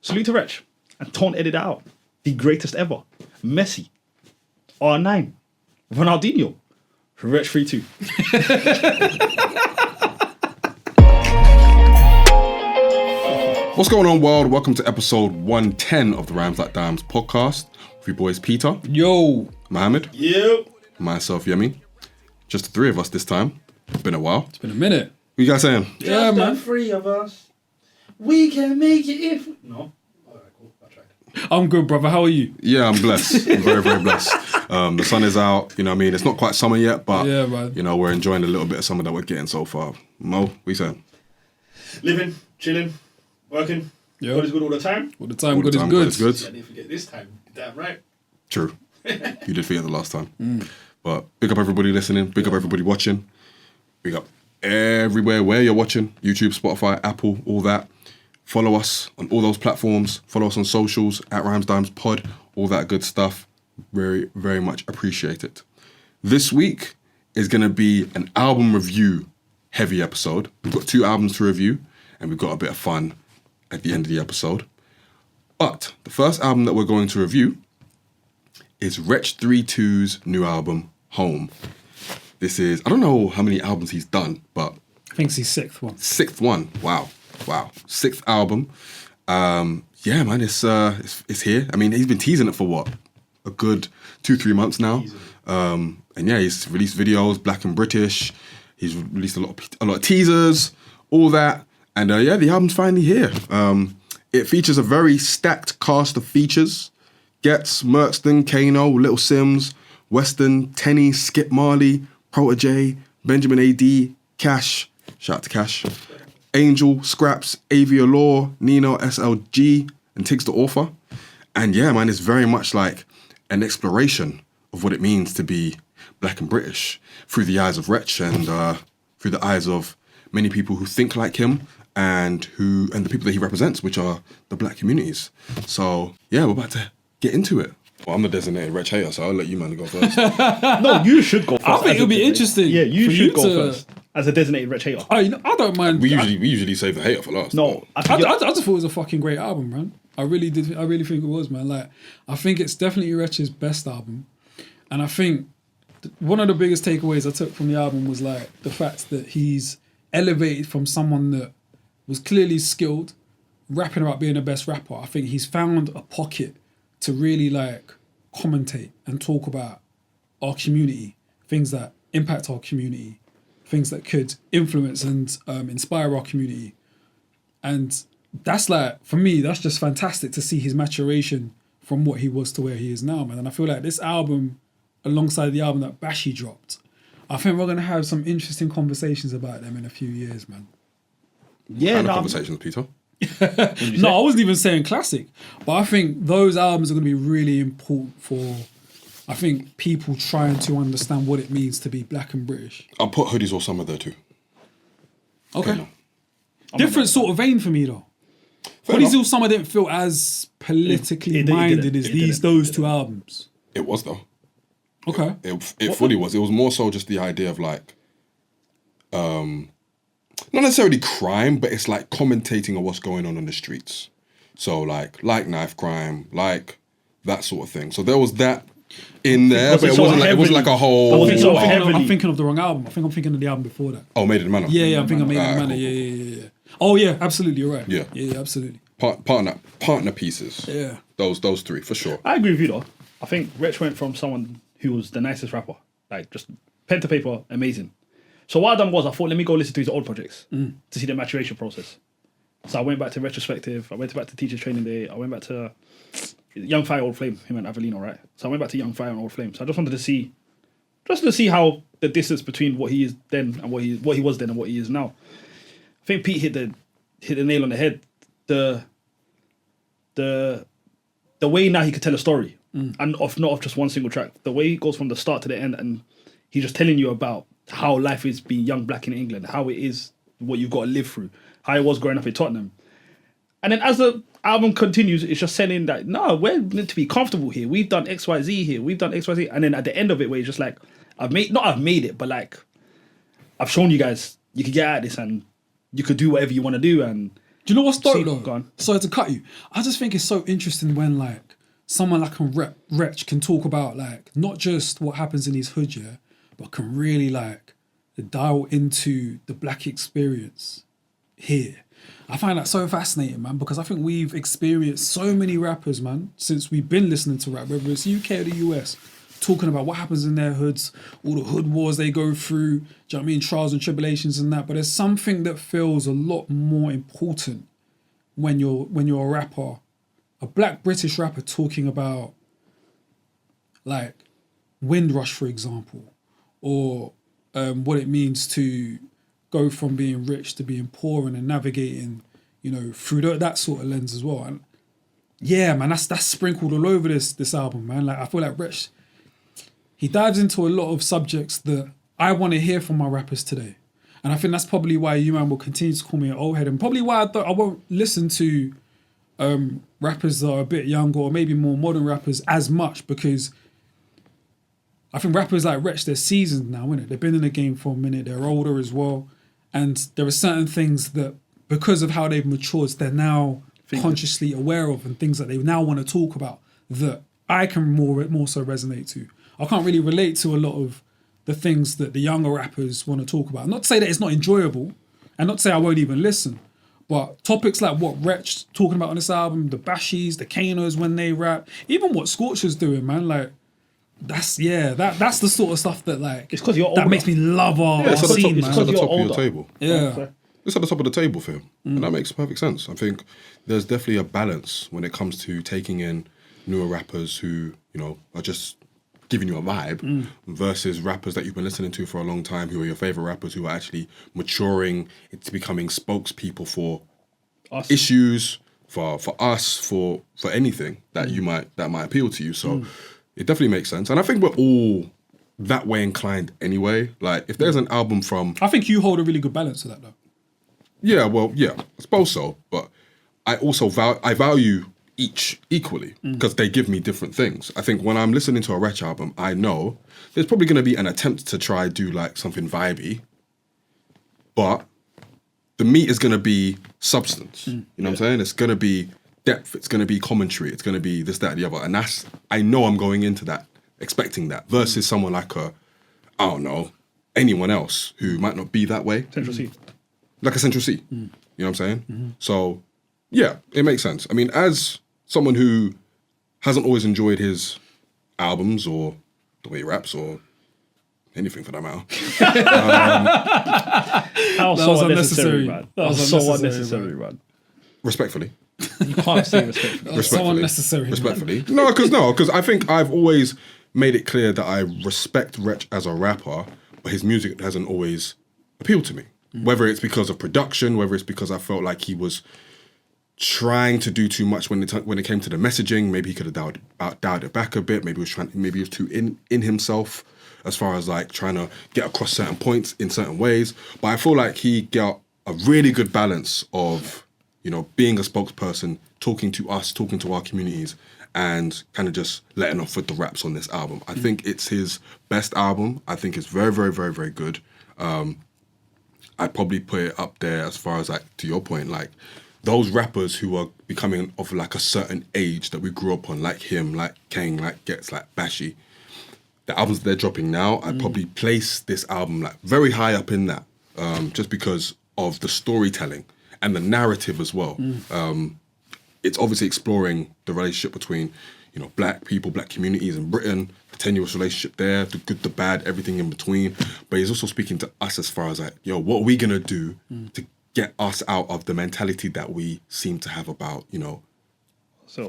Salute to Wretch. And don't edit it out. The greatest ever. Messi. R9. Ronaldinho. Wretch 3-2. What's going on, world? Welcome to episode 110 of the Rhymes Like Dimes podcast with your boys Peter, Yo, Mohammed, Yep. myself, Yemi. Just the three of us this time. It's been a while. it's been a minute. What you guys saying? Yeah, Just man. the three of us. We can make it if... No? Alright, cool. I tried. I'm good, brother. How are you? Yeah, I'm blessed. I'm very, very blessed. The sun is out. You know what I mean? It's not quite summer yet, but Yeah, man. you know, we're enjoying a little bit of summer that we're getting so far. Mo, what you saying? Living, chilling, working. Yeah. God is good all the time. All the time, All the good time, is good. Yeah, I didn't forget this time. Damn right. True. You did forget the last time. But big up everybody listening. Big up everybody watching. Big up everywhere where you're watching. YouTube, Spotify, Apple, all that. Follow us on all those platforms. Follow us on socials, at Rhymes Dimes Pod, all that good stuff. Very, very much appreciate it. This week is going to be an album review heavy episode. We've got 2 albums to review and we've got a bit of fun at the end of the episode. But the first album that we're going to review is Wretch 3-2's new album, Home. This is, I don't know how many albums he's done, but I think it's his 6th one. 6th one. Wow. 6th album. Yeah, man, it's here. I mean, he's been teasing it for what? A good 2-3 months now. And yeah, he's released videos, Black and British. He's released a lot of teasers, all that. And yeah, the album's finally here. It features a very stacked cast of features. Getz, Merkston, Kano, Little Sims, Weston, Tenny, Skip Marley, Protege, Benjamin A.D., Cash, shout out to Cash, Angel, Scraps, Avia Law, Nino, SLG, and Tiggs the Author. And yeah, man, it's very much like an exploration of what it means to be Black and British through the eyes of Wretch and through the eyes of many people who think like him and the people that he represents, which are the Black communities. So yeah, we're about to get into it. Well, I'm the designated Wretch hater, so I'll let you man go first. No, you should go first. I think it'll be interesting. Yeah, you for should go to- first. As a designated Wretch hater. I don't mind. we usually save the hater for last. No, I just thought it was a fucking great album, man. I really did. I really think it was, man. Like, I think it's definitely Wretch's best album, and I think one of the biggest takeaways I took from the album was like the fact that he's elevated from someone that was clearly skilled, rapping about being the best rapper. I think he's found a pocket to really like commentate and talk about our community, things that impact our community, things that could influence and inspire our community. And that's like, for me, that's just fantastic to see his maturation from what he was to where he is now, man. And I feel like this album, alongside the album that Bashi dropped, I think we're going to have some interesting conversations about them in a few years, man. Yeah, Kind of no, conversations, Peter. No, I wasn't even saying classic, but I think those albums are going to be really important for, I think, people trying to understand what it means to be Black and British. I'll put Hoodies or Summer there too. Okay. Different sort of vein for me, though. Fair Hoodies enough. All Summer didn't feel as politically It didn't. minded as It didn't. those 2 albums. It was though. Okay. It fully was. It was more so just the idea of like, not necessarily crime, but it's like commentating on what's going on the streets. So like knife crime, like that sort of thing. So there was that in there, but it wasn't like a whole. I'm thinking of the wrong album. I think I'm thinking of the album before that. Oh, Made in Manor. Yeah, I think I made it Ah, Manor. cool. Yeah. Oh yeah, absolutely. You're right. Yeah. Yeah, absolutely. Partner pieces. Yeah. Those 3 for sure. I agree with you though. I think Wretch went from someone who was the nicest rapper, like just pen to paper, amazing. So what I done was I thought, let me go listen to his old projects to see the maturation process. So I went back to Retrospective, I went back to Teachers Training Day, I went back to Young Fire, Old Flame, him and Avelino, right? So I went back to Young Fire and Old Flame. So I just wanted to see how the distance between what he is then and what he was then and what he is now. I think Pete hit the nail on the head. The way now he could tell a story and not of just one single track. The way he goes from the start to the end and he's just telling you about how life is being young Black in England, how it is what you've got to live through, how it was growing up in Tottenham. And then as the album continues, it's just saying that, no, we're meant to be comfortable here. We've done XYZ here. We've done XYZ. And then at the end of it, where it's just like, I've made it, but like, I've shown you guys, you could get out of this and you could do whatever you want to do. And Do you know what's dope See, though? go on. Sorry to cut you. I just think it's so interesting when like someone like a Wretch can talk about like not just what happens in his hood, yeah, but can really like dial into the black experience here. I find that so fascinating, man, because I think we've experienced so many rappers, man, since we've been listening to rap, whether it's UK or the US, talking about what happens in their hoods, all the hood wars they go through, do you know what I mean, trials and tribulations and that. But there's something that feels a lot more important when you're a rapper, a black British rapper talking about like Windrush, for example, or what it means to go from being rich to being poor and then navigating, you know, through that sort of lens as well. And yeah, man, that's sprinkled all over this album, man. Like I feel like Wretch, he dives into a lot of subjects that I want to hear from my rappers today. And I think that's probably why you, man, will continue to call me an old head, and probably why I won't listen to rappers that are a bit younger or maybe more modern rappers as much, because I think rappers like Wretch, they're seasoned now, innit? They've been in the game for a minute, they're older as well. And there are certain things that, because of how they've matured, they're now consciously aware of, and things that they now want to talk about that I can more so resonate to. I can't really relate to a lot of the things that the younger rappers want to talk about. Not to say that it's not enjoyable, and not to say I won't even listen, but topics like what Wretch talking about on this album, the Bashies, the Kanos when they rap, even what Scorcher's doing, man, like, that's the sort of stuff that like It's 'cause you're that older. makes me love our It's at the scene, top, it's man. at the you're top of your older. table. Yeah. It's at the top of the table for him. And that makes perfect sense. I think there's definitely a balance when it comes to taking in newer rappers who, you know, are just giving you a vibe versus rappers that you've been listening to for a long time who are your favorite rappers who are actually maturing into becoming spokespeople for Us. issues, for us, for anything that that might appeal to you. So it definitely makes sense. And I think we're all that way inclined anyway. Like if there's an album from I think you hold a really good balance to that though. yeah, I suppose so. But I also value each equally because they give me different things. I think when I'm listening to a Wretch album, I know there's probably going to be an attempt to try do like something vibey, but the meat is going to be substance. You know what I'm saying? It's going to be depth. It's going to be commentary. It's going to be this, that, and the other. And I know I'm going into that expecting that versus someone like I don't know, anyone else who might not be that way. Central C. Like a Central C. You know what I'm saying? So, yeah, it makes sense. I mean, as someone who hasn't always enjoyed his albums or the way he raps or anything for that matter. That was That so was unnecessary, unnecessary. man. That That was was so unnecessary, unnecessary, man. Respectfully. You can't say respectfully. So unnecessary. Respectfully. No, because I think I've always made it clear that I respect Wretch as a rapper, but his music hasn't always appealed to me. Whether it's because of production, whether it's because I felt like he was trying to do too much when it came to the messaging. Maybe he could have dialed it back a bit. Maybe he was too in himself as far as like trying to get across certain points in certain ways. But I feel like he got a really good balance of, you know, being a spokesperson, talking to us, talking to our communities, and kind of just letting off with the raps on this album. I think it's his best album. I think it's very, very, very, very good. I'd probably put it up there as far as like, to your point, like those rappers who are becoming of like a certain age that we grew up on, like him, like Kane, like Gets, like Bashi. The albums that they're dropping now, I'd probably place this album like very high up in that, just because of the storytelling and the narrative as well. It's obviously exploring the relationship between, you know, black people, black communities in Britain, the tenuous relationship there, the good, the bad, everything in between. But he's also speaking to us as far as like, yo, what are we gonna do to get us out of the mentality that we seem to have about, you know,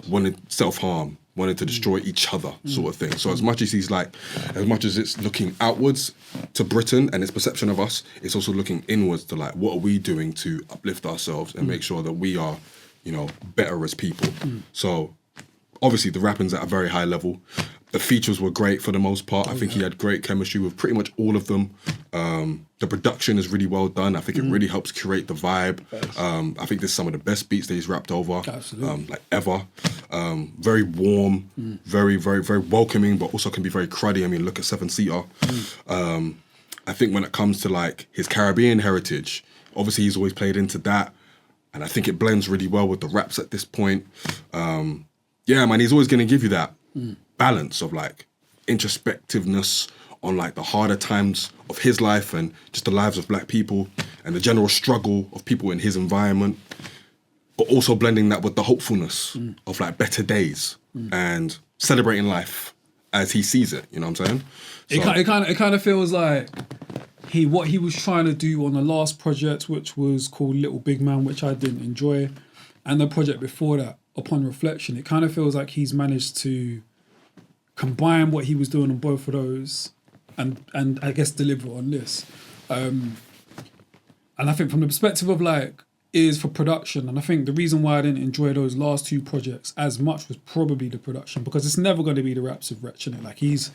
wanting self-harm, wanting to destroy each other sort of thing. So as much as it's looking outwards to Britain and its perception of us, it's also looking inwards to like, what are we doing to uplift ourselves and make sure that we are, you know, better as people. So obviously the rapping's at a very high level. The features were great for the most part. I think he had great chemistry with pretty much all of them. The production is really well done. I think it really helps curate the vibe. I think there's some of the best beats that he's rapped over, like ever. Very warm, very, very, very welcoming, but also can be very cruddy. I mean, look at Seven Seater. I think when it comes to like his Caribbean heritage, obviously he's always played into that. And I think it blends really well with the raps at this point. Yeah, man, he's always going to give you that balance of like introspectiveness on like the harder times of his life and just the lives of black people and the general struggle of people in his environment, but also blending that with the hopefulness of like better days and celebrating life as he sees it. You know what I'm saying? It kind of feels like what he was trying to do on the last project, which was called Little Big Man, which I didn't enjoy, and the project before that, Upon Reflection, it kind of feels like he's managed to combine what he was doing on both of those and I guess deliver on this. And I think from the perspective of like ears for production, and I think the reason why I didn't enjoy those last two projects as much was probably the production, because it's never going to be the raps of Wretch, innit? Like he's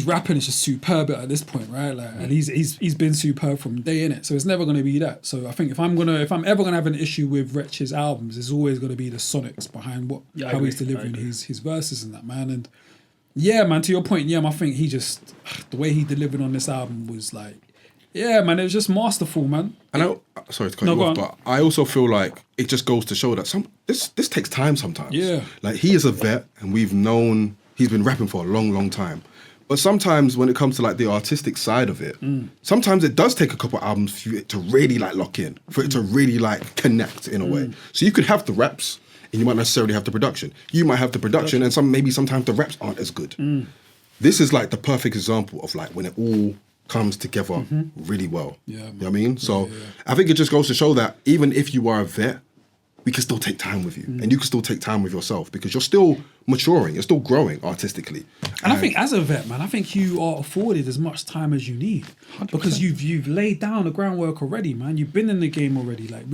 rapping is just superb at this point, right? Like, and he's been superb from day in it, so it's never going to be that. So I think if I'm ever gonna have an issue with Wretch's albums, it's always going to be the sonics behind how he's delivering his verses and that, man. And yeah, man, to your point, yeah, I think the way he delivered on this album was like, yeah, man, it was just masterful, man. And sorry to cut you off, but I also feel like it just goes to show that this takes time sometimes. Yeah, like he is a vet, and we've known he's been rapping for a long, long time. But sometimes when it comes to like the artistic side of it, sometimes it does take a couple albums for it to really like lock in, for it to really like connect in a way. So you could have the raps and you might necessarily have the production. You might have the production and sometimes the raps aren't as good. This is like the perfect example of like when it all comes together really well. Yeah, you know what I mean? So I think it just goes to show that even if you are a vet, we can still take time with you and you can still take time with yourself because you're still maturing, you're still growing artistically. And I think as a vet, man, I think you are afforded as much time as you need 100%. Because you've laid down the groundwork already, man. You've been in the game already. Like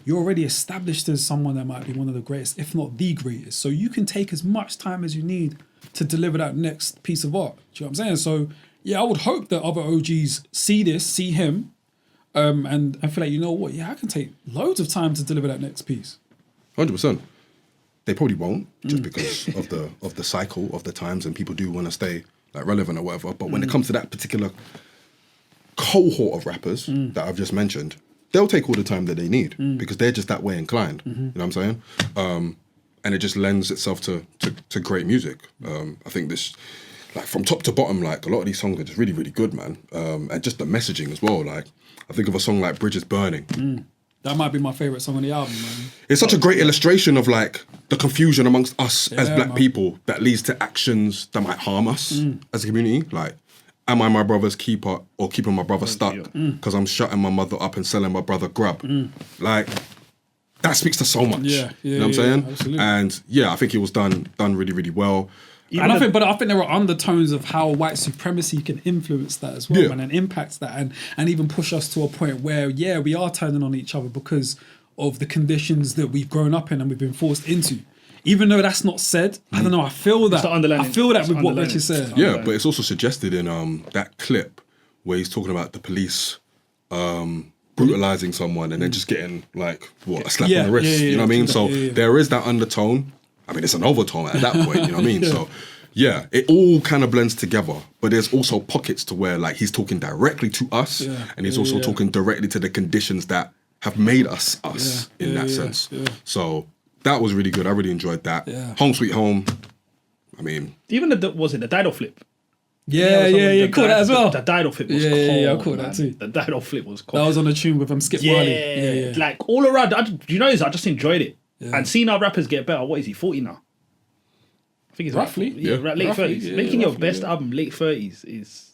you're already established as someone that might be one of the greatest, if not the greatest. So you can take as much time as you need to deliver that next piece of art. Do you know what I'm saying? So yeah, I would hope that other OGs see him, and feel like, you know what, yeah, I can take loads of time to deliver that next piece. 100%. They probably won't, just because of the cycle of the times, and people do want to stay like relevant or whatever. But when it comes to that particular cohort of rappers that I've just mentioned, they'll take all the time that they need because they're just that way inclined. You know what I'm saying? And it just lends itself to great music. I think this, like from top to bottom, like a lot of these songs are just really, really good, man. And just the messaging as well. Like I think of a song like Bridges Burning. That might be my favourite song on the album, man. It's such a great illustration of like the confusion amongst us as black people that leads to actions that might harm us as a community. Like, am I my brother's keeper or keeping my brother stuck because I'm shutting my mother up and selling my brother grub? Like, that speaks to so much. You know what I'm saying? Absolutely. And yeah, I think it was done really, really well. And I think there are undertones of how white supremacy can influence that as well, man, and impact that, and even push us to a point where, yeah, we are turning on each other because of the conditions that we've grown up in and we've been forced into. Even though that's not said, I don't know, I feel that. I feel that with what Wretch is saying. Yeah, but it's also suggested in that clip where he's talking about the police brutalizing someone and then just getting like a slap on the wrist. You know what I mean? So there is that undertone. I mean, it's an overtone at that point, you know what I mean? So, yeah, it all kind of blends together. But there's also pockets to where, like, he's talking directly to us, and he's also talking directly to the conditions that have made us in that sense. So that was really good. I really enjoyed that. Home Sweet Home, I mean... Even the Dido flip. Yeah, caught that as well. The Dido flip was cold. Yeah, I caught that too. The Dido flip was cold. That was on the tune with Skip Marley. Yeah, like all around. I just enjoyed it. And seeing our rappers get better. What is he, 40 now? I think he's roughly. Late 30s. Making your best album late 30s is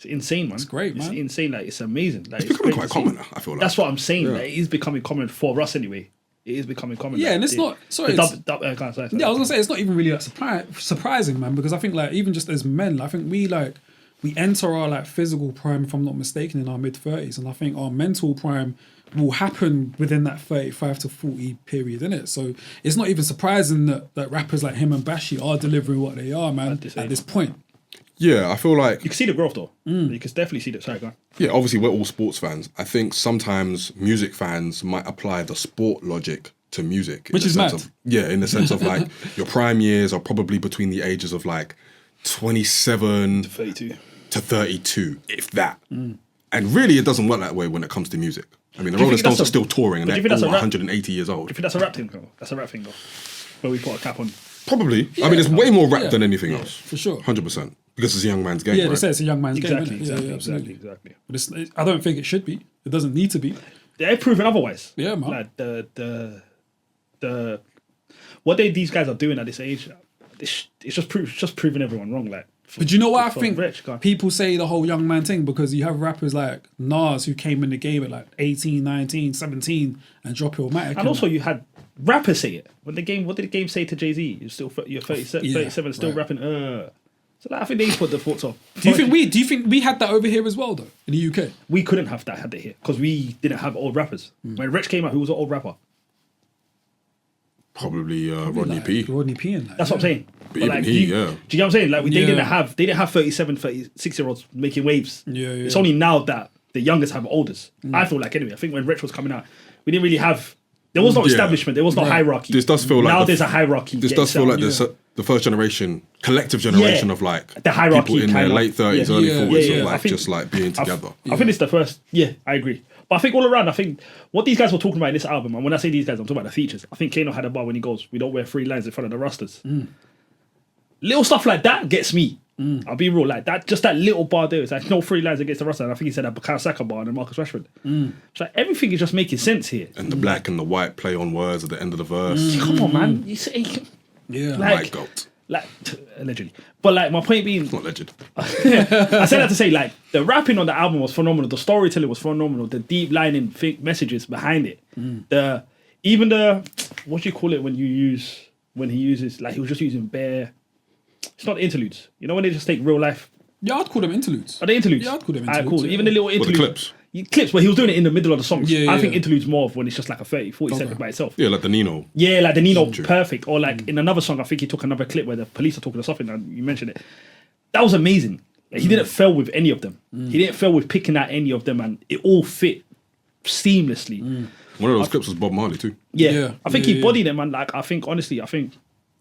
insane, man. It's great, man. It's insane. Like, it's amazing. Like, it's becoming quite common now, I feel like. That's what I'm saying. Like, it is becoming common for us anyway. It is becoming common. Yeah, like, and it's not... Sorry. I was going to say, it's not even really like surprising, man, because I think, like, even just as men, I think we enter our, like, physical prime, if I'm not mistaken, in our mid-30s, and I think our mental prime will happen within that 35 to 40 period, innit? So it's not even surprising that rappers like him and Bashi are delivering what they are, man, at this point. Yeah, I feel like... You can see the growth, though. You can definitely see the... Sorry, go on. Yeah, obviously, we're all sports fans. I think sometimes music fans might apply the sport logic to music. Which is mad. In the sense of, like, your prime years are probably between the ages of, like, 27... to 32. To 32, if that. And really, it doesn't work that way when it comes to music. I mean, the Do you Rolling think that's Stones are a- still touring and but do they're you think that's all a rap- 180 years old. Do you think that's a rap thing though? That's a rap thing though. Where we put a cap on. Probably. I mean, it's way more rap Yeah. than anything else. For sure. 100%. Because it's a young man's game, Yeah, right? they say it's a young man's Exactly, game. Innit? exactly, Yeah, exactly. But I don't think it should be. It doesn't need to be. They're proven otherwise. Yeah, man. Like the what these guys are doing at this age, it's just proving everyone wrong. Like, But you know what I for think? Wretch, go on. People say the whole young man thing because you have rappers like Nas who came in the game at like 18, 19, 17 and drop Illmatic. And also, you had rappers say it when the game. What did the game say to Jay Z? You're 37, Yeah, 37 still right. rapping. So like, I think they put the thoughts off. do you think we had that over here as well though in the UK? We couldn't have that had they here because we didn't have old rappers. When Wretch came out, who was an old rapper? Probably Rodney Like, P. Rodney P and that. That's what I'm saying. But even he, yeah. Do you know what I'm saying? Like, they Yeah. didn't have 37, 36-year-olds making waves. Yeah, yeah. It's only now that the youngest have oldest. I feel like anyway. I think when Wretch was coming out, we didn't really have. There was no Yeah. establishment. There was no hierarchy. This does feel like now the- there's a hierarchy. This getting does feel set like up. there's the first generation, collective generation of like The hierarchy people in their kind of- late 30s, yeah. early Yeah, 40s yeah, of yeah. like I think- just like being together. I think it's the first. Yeah, I agree. But I think all around, I think what these guys were talking about in this album, and when I say these guys, I'm talking about the features. I think Kano had a bar when he goes, "We don't wear 3 lines in front of the rusters." Little stuff like that gets me. I'll be real, like that. Just that little bar there. It's like no 3 lines against the rusters. And I think he said that Bukayo Saka bar and then Marcus Rashford. It's like everything is just making sense here. And the black and the white play on words at the end of the verse. Come on, man. You say Yeah. like- My God. like allegedly, but like my point being, It's not legend. I said that to say like the rapping on the album was phenomenal, the storytelling was phenomenal, the deep lining messages behind it, even the what do you call it when he uses like he was just using bare. It's not interludes, you know when they just take real life. Yeah, I'd call them interludes. Are they interludes? Yeah, I'd call them Alright, interludes. cool. Yeah. Even the little the interludes. clips? Clips, but he was doing it in the middle of the songs. Yeah, I think yeah. interludes more of when it's just like a 30, 40 second by itself. Yeah, like the Nino. Yeah, like the Nino, True. perfect. Or like in another song, I think he took another clip where the police are talking to something, and you mentioned it. That was amazing. Like, he didn't fail with any of them. He didn't fail with picking out any of them, and it all fit seamlessly. One of those clips was Bob Marley too. Yeah. Yeah, I think yeah, he bodied them, and like I think honestly, I think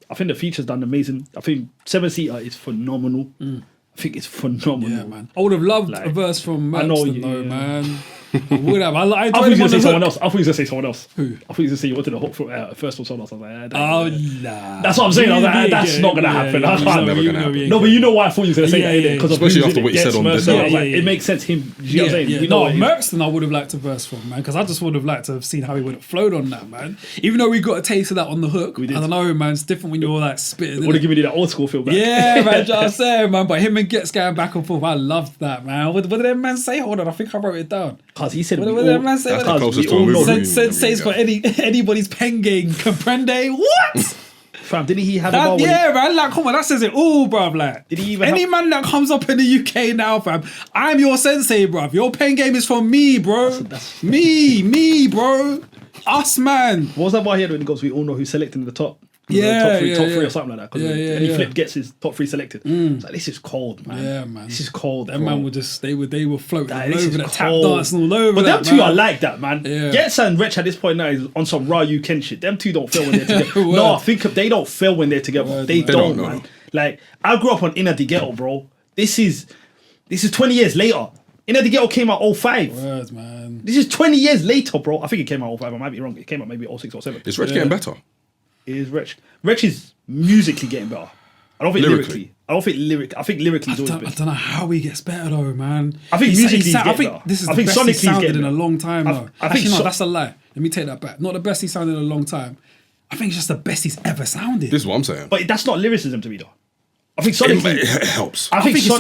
the feature's done amazing. I think 7-seater is phenomenal. I think it's phenomenal. Yeah, man. I would have loved Like, a verse from I know Merkston you- though, yeah. man. I would have. I I thought enjoyed he was him gonna on say the someone hook. else. I thought he was gonna say someone else. Who? I thought he was gonna say you wanted to hook for first one someone else. I was like, I don't Oh, know. nah. That's what I'm saying. I was like, that's not gonna happen. I can't. never gonna happen. No, but you know why I thought you was gonna say Yeah, that yeah, because of especially who's after in what it. you said on Gets the Mercer. I was song. like, Yeah, it yeah. makes sense. Him, you know what I'm saying? You know No, what it is. Merkston I would have liked a verse from, man, because I just would have liked to have seen how he would have flowed on that, man. Even though we got a taste of that on the hook, We did. I don't know, man. It's different when you're like spitting. Would have innit? given you that old school feel back. Yeah, man, just saying, man. But him and Gets going back and forth, I loved that, man. What did that man say? Hold on, I think I wrote it down. Because he said What we did that all- man say? That's the because closest we to a all know- movie. Says for anybody's pen game, comprende? What? Fam, didn't he have a bar when Yeah, man. Like, come on, that says it all, bruv. Like, Did he even any have- man that comes up in the UK now, fam, I'm your sensei, bruv. Your pen game is for me, bro. Me, bro. Us, man. What was that bar he had when he goes, we all know who's selected in the top? Yeah, top three yeah. or something like that. Yeah, yeah, and he yeah. flip gets his top 3 selected. It's like, this is cold, man. Yeah, man. This is cold. Them man were just they were floating Like, all this over is that tap cold. dancing all over. But that, them two man. are like that, man. Yeah. Gets and Wretch at this point now is on some raw you can shit. Them two don't fail when they're together. Word. No, they don't fail when they're together. Word, they man. don't, They don't, man. no. Like I grew up on Inner the Ghetto, bro. This is 20 years later. Inner the Ghetto came out 05. Words, man. This is 20 years later, bro. I think it came out 05. I might be wrong. It came out maybe 06 or 07. Is Rich getting better? Is Wretch. Wretch is musically getting better. I don't think lyrically. I think lyrically he's always I been. don't know how he gets better though, man. I think musically he's I getting think better. this is I the think best sonically he's he's sounded getting in a better. long time. I though. think Actually, no, so- that's a lie. Let me take that back. Not the best he's sounded in a long time. I think it's just the best he's ever sounded. This is what I'm saying. But that's not lyricism to me though. I think sonically. It helps. I think it's all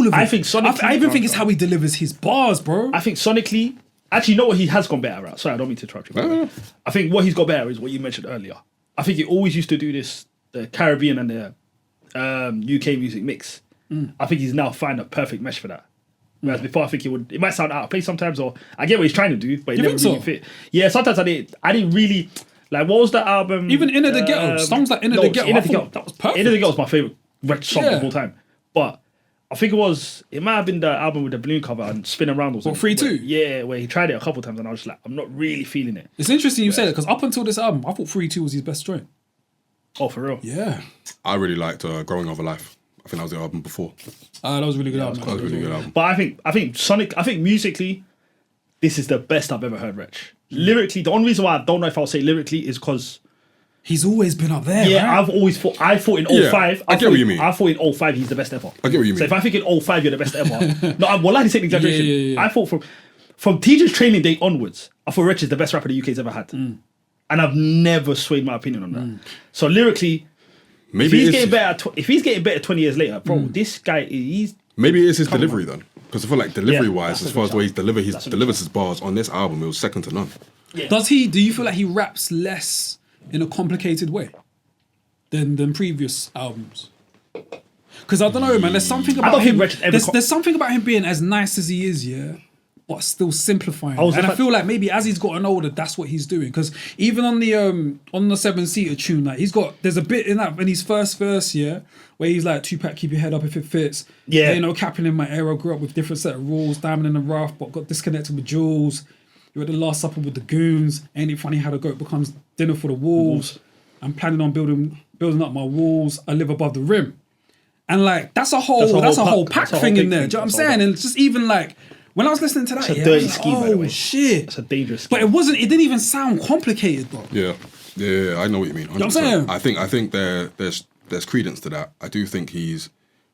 of it. I think sonically. I even think it's how he delivers his bars, bro. I think sonically. Actually, you know what he has gone better at? Sorry, I don't mean to interrupt you. by the way. I think what he's got better is what you mentioned earlier. I think he always used to do this, the Caribbean and the UK music mix. I think he's now found a perfect mesh for that. Whereas before, I think it might sound out of place sometimes, or I get what he's trying to do, but it You never think really so? fit. Yeah, sometimes I didn't really like. What was that album? Even Inner the Ghetto, songs like Inner the Ghetto, I thought that was perfect. Inner the Ghetto was my favorite Wretch song Yeah. of all time, but. I think it might have been the album with the balloon cover and Spin Around or something. 3-2? Yeah, where he tried it a couple times and I was just like, I'm not really feeling it. It's interesting you say that because up until this album, I thought 3-2 was his best joint. Oh, for real? Yeah. I really liked Growing Over Life. I think that was the album before. That was a really good album. That was a really good album. But I think musically, this is the best I've ever heard Wretch. Lyrically, the only reason why I don't know if I'll say lyrically is because He's always been up there. yeah, right? I thought in 05. I get what you mean. I thought in 05 he's the best ever. I get what you mean. So if I think in 05 you're the best ever, no, well, like saying exaggeration. Yeah. I thought from TJ's training day onwards, I thought Wretch is the best rapper the UK's ever had, and I've never swayed my opinion on that. So lyrically, Maybe if he's getting better 20 years later, bro, this guy he's maybe it is his delivery then, because I feel like delivery Yeah, wise, that's as a far good as the way he shout. delivers his bars on this album, it was second to none. Does he? Do you feel like he raps less in a complicated way than previous albums? Because I don't know, man. There's something about don't think him. Wretch ever There's something about him being as nice as he is, yeah, but still simplifying. I feel like maybe as he's gotten older, that's what he's doing. Because even on the 7-seater tune, like there's a bit in that in his first verse, yeah, where he's like, Tupac, keep your head up if it fits. Yeah. You know, capping in my era, grew up with different set of rules, diamond in the rough, but got disconnected with Jules. You were at the Last Supper with the goons. Ain't it funny how the goat becomes dinner for the wolves? I'm planning on building up my walls. I live above the rim. And like that's a whole pack thing in there. Do you know what I'm saying? And it's just even like when I was listening to that, a dirty I was like, scheme, by the way. Shit. It's a dangerous scheme. But it didn't even sound complicated, bro. Yeah, I know what you mean. 100%. You know what I'm saying? I think there's credence to that. I do think he's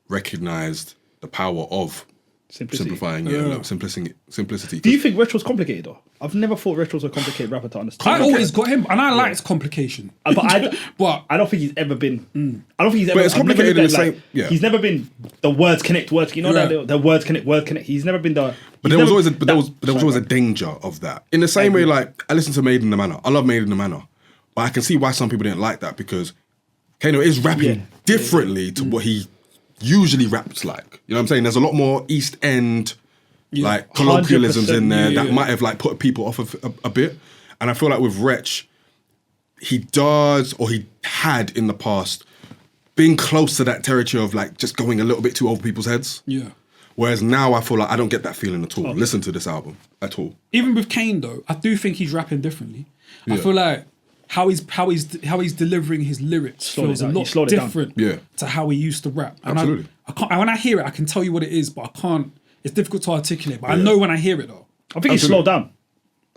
recognised the power of simplifying, simplicity. Do you think Wretch was complicated though? I've never thought Wretch was a complicated rapper to understand. I always got him, and I liked complication. But But I don't think he's ever been. I don't think he's ever. But it's I've never complicated looked in the at, same- yeah. He's never been the words connect words. You know Right. that the words connect word connect. He's never been the. But there was always a danger of that. In the same way, like I listen to Made in the Manor. I love Made in the Manor, but I can see why some people didn't like that because Kano is rapping differently to what he usually raps like. You know what I'm saying? There's a lot more East End like colloquialisms in there that might have like put people off of a bit. And I feel like with Wretch, he had in the past been close to that territory of like just going a little bit too over people's heads. Yeah. Whereas now I feel like I don't get that feeling at all. Listen to this album at all. Even with Kane though, I do think he's rapping differently. I Yeah. feel like how he's delivering his lyrics feels a lot different to how he used to rap. And Absolutely. and when I hear it, I can tell you what it is, but I can't. It's difficult to articulate. But I know when I hear it though. I think he's slowed down.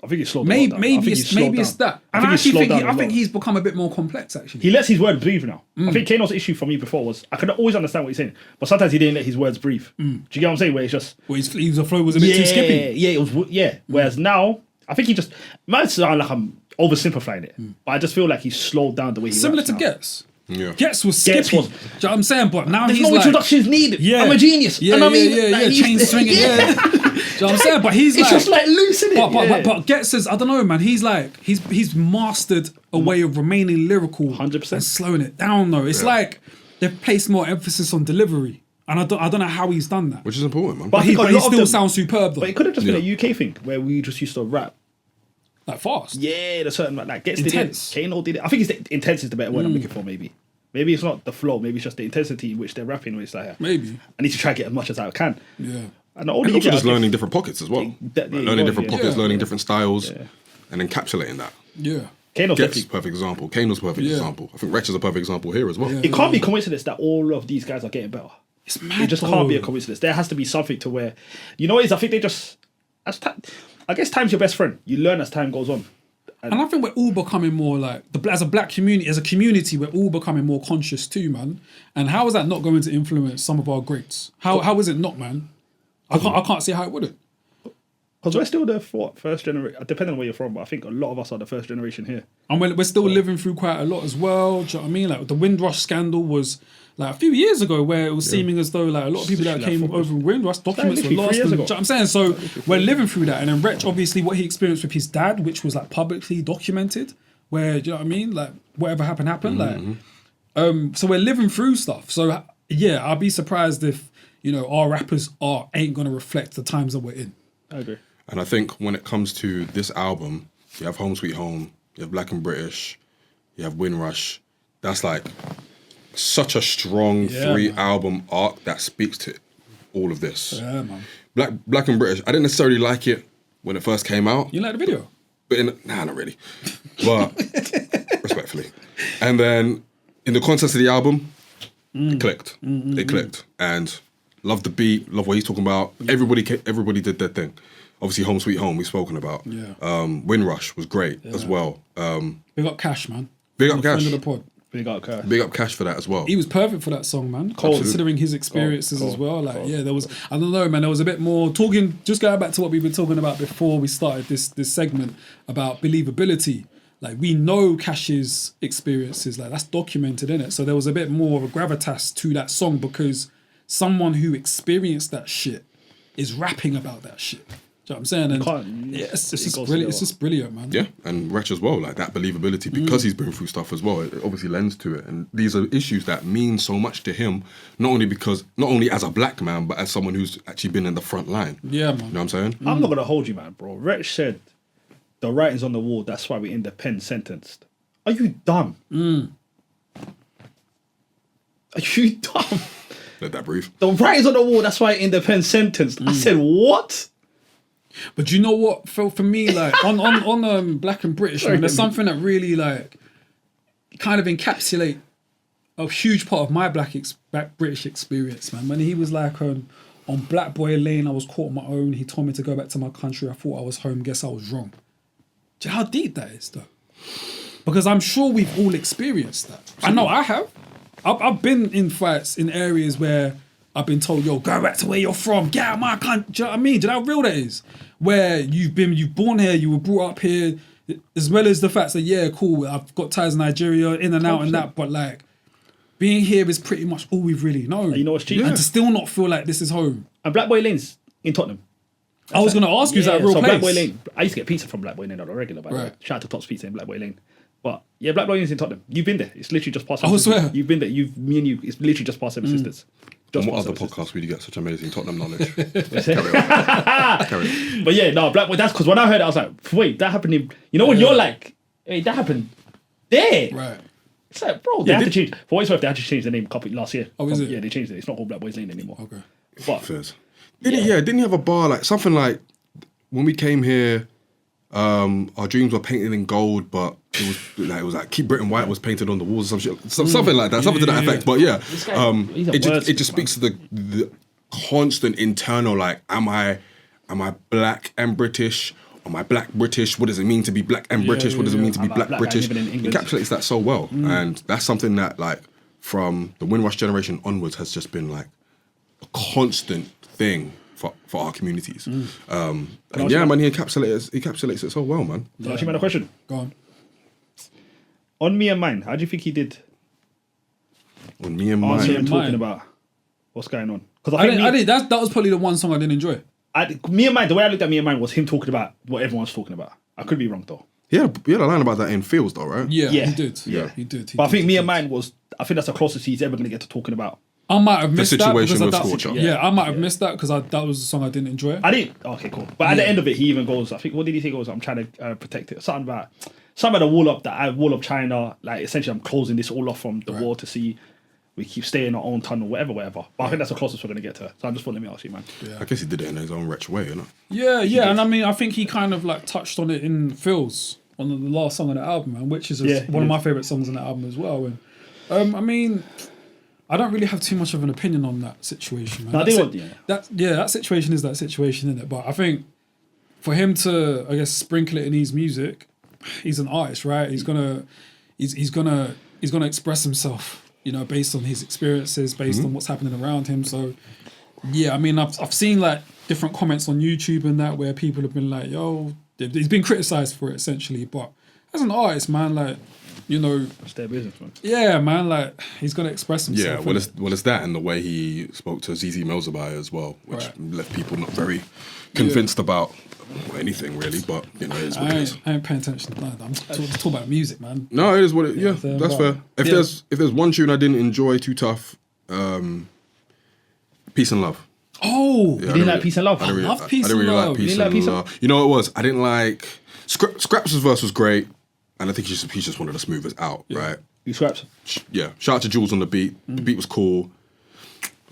I think he's slowed down. Maybe it's that. And I think he's become a bit more complex actually. He lets his words breathe now. I think Kano's issue for me before was I could always understand what he's saying, but sometimes he didn't let his words breathe. Do you get what I'm saying? Where it's just His flow was a bit too skippy. Yeah, it was. Whereas now, I think he just might sound like I'm oversimplifying it, but I just feel like he's slowed down the way he Similar raps to now. Gets. Yeah. Gets was skippy. Gets was- Do you know what I'm saying? But now There's he's no like, introductions needed. Yeah. I'm a genius. Yeah, and I mean, yeah. like, Chain swinging. Yeah. Do you know what I'm saying? But he's It's like, just like loose in it. But Gets is, I don't know, man. He's like he's mastered a way of remaining lyrical, 100%. and slowing it down. Though it's like they've placed more emphasis on delivery, and I don't know how he's done that. Which is important, man. But I think a But he lot of still them- sounds superb though. But it could have just been a UK thing where we just used to rap. Like fast. Yeah, there's certain like Gets Intense. did it. Kano did it. I think it's intense is the better word I'm looking for. Maybe it's not the flow. Maybe it's just the intensity in which they're rapping. Where it's like Maybe. I need to try to get as much as I can. Yeah. And the older And you also get, just I guess- learning different pockets as well. Learning different pockets, learning different styles, and encapsulating that. Yeah. Kano's Gets definitely. perfect example. Kano's perfect example. I think Wretch is a perfect example here as well. It can't be coincidence that all of these guys are getting better. It's mad. It just can't be a coincidence. There has to be something to where, you know what it is? I think they just, I guess time's your best friend. You learn as time goes on. And I think we're all becoming more like as a black community, as a community, we're all becoming more conscious too, man. And how is that not going to influence some of our greats? How is it not, man? I can't see how it wouldn't. Because we're still the first generation, depending on where you're from, but I think a lot of us are the first generation here. And we're still living through quite a lot as well. Do you know what I mean? Like the Windrush scandal was like a few years ago, where it was seeming as though like a lot of people that came over Windrush documents were literally 3 lost. years And, do you ago. know what I'm saying? So we're living through that. And then Wretch, obviously, what he experienced with his dad, which was like publicly documented, where do you know what I mean? Like whatever happened. Like, so we're living through stuff. So yeah, I'll be surprised if our rappers ain't gonna reflect the times that we're in. I agree. And I think when it comes to this album, you have Home Sweet Home, you have Black and British, you have Windrush. That's like such a strong 3-album arc that speaks to all of this. Yeah, man. Black and British, I didn't necessarily like it when it first came out. You like the video? But not really. But respectfully. And then in the context of the album, it clicked. It clicked. And love the beat, love what he's talking about. Everybody did their thing. Obviously, Home Sweet Home we've spoken about. Yeah. Windrush was great as well. Big up Cash, man. Big up Friend Cash. of the pod. Big up, Cash. Big up Cash for that as well. He was perfect for that song, man. Cold. Considering his experiences Cold. as well. Like, Cold. yeah, there was, I don't know, man, there was a bit more talking, just going back to what we were talking about before we started this segment about believability. Like, we know Cash's experiences, like, that's documented in it. So there was a bit more of a gravitas to that song because someone who experienced that shit is rapping about that shit. Do you know what I'm saying? And yeah, it's just brilliant. It's just brilliant, man. Yeah, and Wretch as well, like that believability, because he's been through stuff as well, it obviously lends to it. And these are issues that mean so much to him, not only as a black man, but as someone who's actually been in the front line. Yeah, man. You know what I'm saying? I'm not gonna hold you, man, bro. Wretch said, "The writing's on the wall. That's why we in the pen sentenced." Are you dumb? Are you dumb? Let that breathe. The writing's on the wall. That's why in the pen sentenced. I said, what? But you know what, Phil, for me, like on Black and British, man, there's something that really like kind of encapsulate a huge part of my Black British experience, man. When he was like on Black Boy Lane, I was caught on my own. He told me to go back to my country. I thought I was home. Guess I was wrong. Do you know how deep that is, though? Because I'm sure we've all experienced that. I know I have. I've been in fights in areas where I've been told, yo, go back to where you're from. Get out of my country. Do you know what I mean? Do you know how real that is? Where you've born here, you were brought up here, as well as the fact that, yeah, cool, I've got ties in Nigeria, in and out and that, but like, being here is pretty much all we've really known. You know what's cheap? And to still not feel like this is home. And Black Boy Lane's in Tottenham. I was going to ask you, is that a real place? Black Boy Lane. I used to get pizza from Black Boy Lane on a regular, by the way. Right. Shout out to Tops Pizza in Black Boy Lane. But yeah, Black Boy Lane's in Tottenham. You've been there. It's literally just past. I swear. You've been there. Me and you. It's literally just past Seven Sisters. Just On what past other Seven Sisters. podcast would you get such amazing Tottenham knowledge? Carry on. But yeah, no, Black Boy. That's because when I heard it, I was like, wait, that happened in. You know when you're like, hey, that happened there. Right. It's like, bro, they had to change. For what it's worth, they had to change the name last year. Oh, is it? Yeah, they changed it. It's not called Black Boys Lane anymore. Okay. But Fairs. Didn't he have a bar like something like when we came here? Our dreams were painted in gold, but it was like Keep Britain White was painted on the walls or some shit, something like that, something to that effect. But yeah, he's a it just wordsmith, speaks to the constant internal like, am I black and British? Am I black British? What does it mean to be black and British? What does it mean to be Am I black black guy British? living in England? Encapsulates that so well, and that's something that like from the Windrush generation onwards has just been like a constant thing for our communities. And yeah, man, he encapsulates it so well, man. Can I ask you man a question? Go on. On Me and Mine, how do you think he did? On Me and Answer Mine. him Mine. talking about what's going on. Because I didn't. That was probably the one song I didn't enjoy. Me and Mine, the way I looked at Me and Mine was him talking about what everyone's talking about. I could be wrong though. He had a line about that in Fields though, right? Yeah, Yeah. he did. Yeah. He did. But I think Me and Mine was, I think that's the closest he's ever going to get to talking about. I might have missed that situation because with that. Scorcher. Yeah, I might have missed that because that was a song I didn't enjoy. I didn't. Okay, cool. But at the end of it, he even goes. I think what did he say? He goes, I'm trying to protect it. Something about the wall of China. Like essentially, I'm closing this all off from the war to see we keep staying in our own tunnel, whatever. But I think that's the closest we're gonna get to her. So I just thought, let me ask you, man. I guess he did it in his own Wretch way, you know. Yeah, and I mean, I think he kind of like touched on it in Phil's on the last song of the album, man, which is one of my favorite songs on the album as well. And I mean, I don't really have too much of an opinion on that situation, man. That situation is that situation, isn't it? But I think for him to, I guess, sprinkle it in his music, he's an artist, right? He's gonna express himself, you know, based on his experiences, based on what's happening around him. So, yeah, I mean, I've seen like different comments on YouTube and that where people have been like, yo, he's been criticised for it essentially. But as an artist, man, like, you know, It's their business, man. yeah, man, like he's gonna express Yeah, himself. well, it's that and the way he spoke to ZZ Mills about it as well, which Right. left people not very convinced about anything really. But you know, it is what it is. I ain't paying attention. No, I'm talking about music, man. No, it is what it. Yeah, so, that's but- fair. If yeah. there's one tune I didn't enjoy too tough, Peace and Love. Oh, Yeah, You didn't like Peace and Love? I didn't love Peace I didn't and really Love. like Peace You didn't like and Peace and Love. You know what it was? I didn't like Scraps' verse was great, and I think he's just one of the smoothest out, right? You scraps. Yeah. Shout out to Jules on the beat. The beat was cool.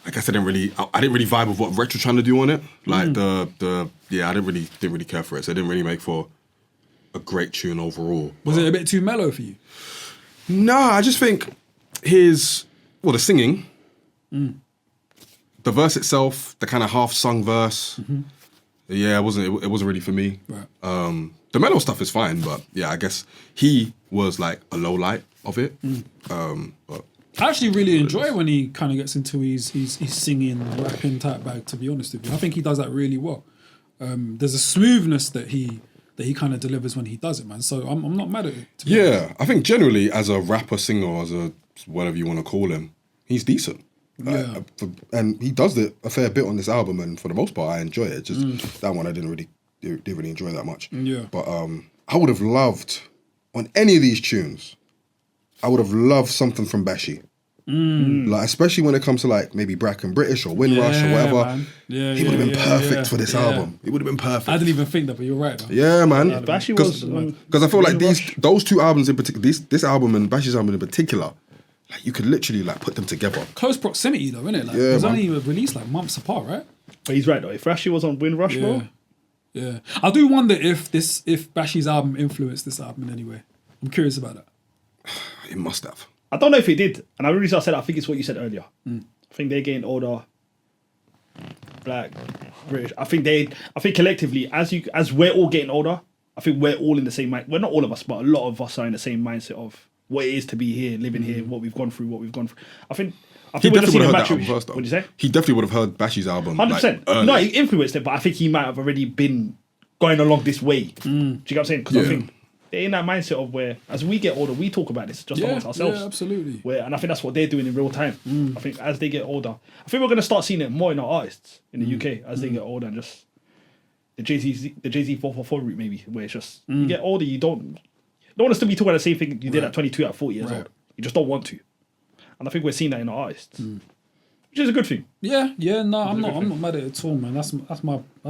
I guess I didn't really vibe with what Wretch was trying to do on it. Like I didn't really care for it. So it didn't really make for a great tune overall. was it a bit too mellow for you? No, I just think the singing, the verse itself, the kind of half-sung verse, Yeah, it wasn't really for me. Right. The mellow stuff is fine, but yeah, I guess he was like a low light of it. But I actually really enjoy when he kind of gets into his singing, rapping type bag. To be honest with you, I think he does that really well. There's a smoothness that he kind of delivers when he does it, man. So I'm not mad at it. To be honest. yeah, I think generally as a rapper, singer, as a whatever you want to call him, he's decent. Yeah. And he does it a fair bit on this album, and for the most part, I enjoy it. Just that one, I didn't really enjoy that much. Yeah. But I would have loved on any of these tunes. I would have loved something from Bashi. Like especially when it comes to like maybe Bracken British or Windrush or whatever. Man. Yeah, He would have been perfect for this yeah. album. He would have been perfect. I didn't even think that, but you're right. Though. Yeah, man. Bashi was Because I feel like those two albums in particular, this album and Bashi's album in particular, like you could literally like put them together. Close proximity, though, innit? Like, Yeah, it was man. only released like months apart, right? But he's right though. If Rashi was on Windrush, bro, Yeah. I do wonder if Bashi's album influenced this album in any way. I'm curious about that. It must have. I don't know if it did. And the reason I said that, I think it's what you said earlier. I think they're getting older. Black, British. I think collectively, as we're all getting older, I think we're all in the same mind. Well, not all of us, but a lot of us are in the same mindset of what it is to be here, living here, what we've gone through. I think He we're just definitely seeing would a have heard that album maturity. first, though. What'd you say? He definitely would have heard Bashi's album. 100%. Like, No, he influenced it, but I think he might have already been going along this way. Do you get what I'm saying? Because I Yeah. think they're in that mindset of where, as we get older, we talk about this just amongst ourselves. Yeah, absolutely. And I think that's what they're doing in real time. I think as they get older, I think we're going to start seeing it more in our artists in the UK as they get older, and just the Jay-Z 444 route maybe, where it's just you get older, you don't want to still be talking about the same thing you did at 22 at 40 years old. You just don't want to, and I think we're seeing that in our artists, which is a good thing. Yeah, no, I'm not mad at it at all, man. That's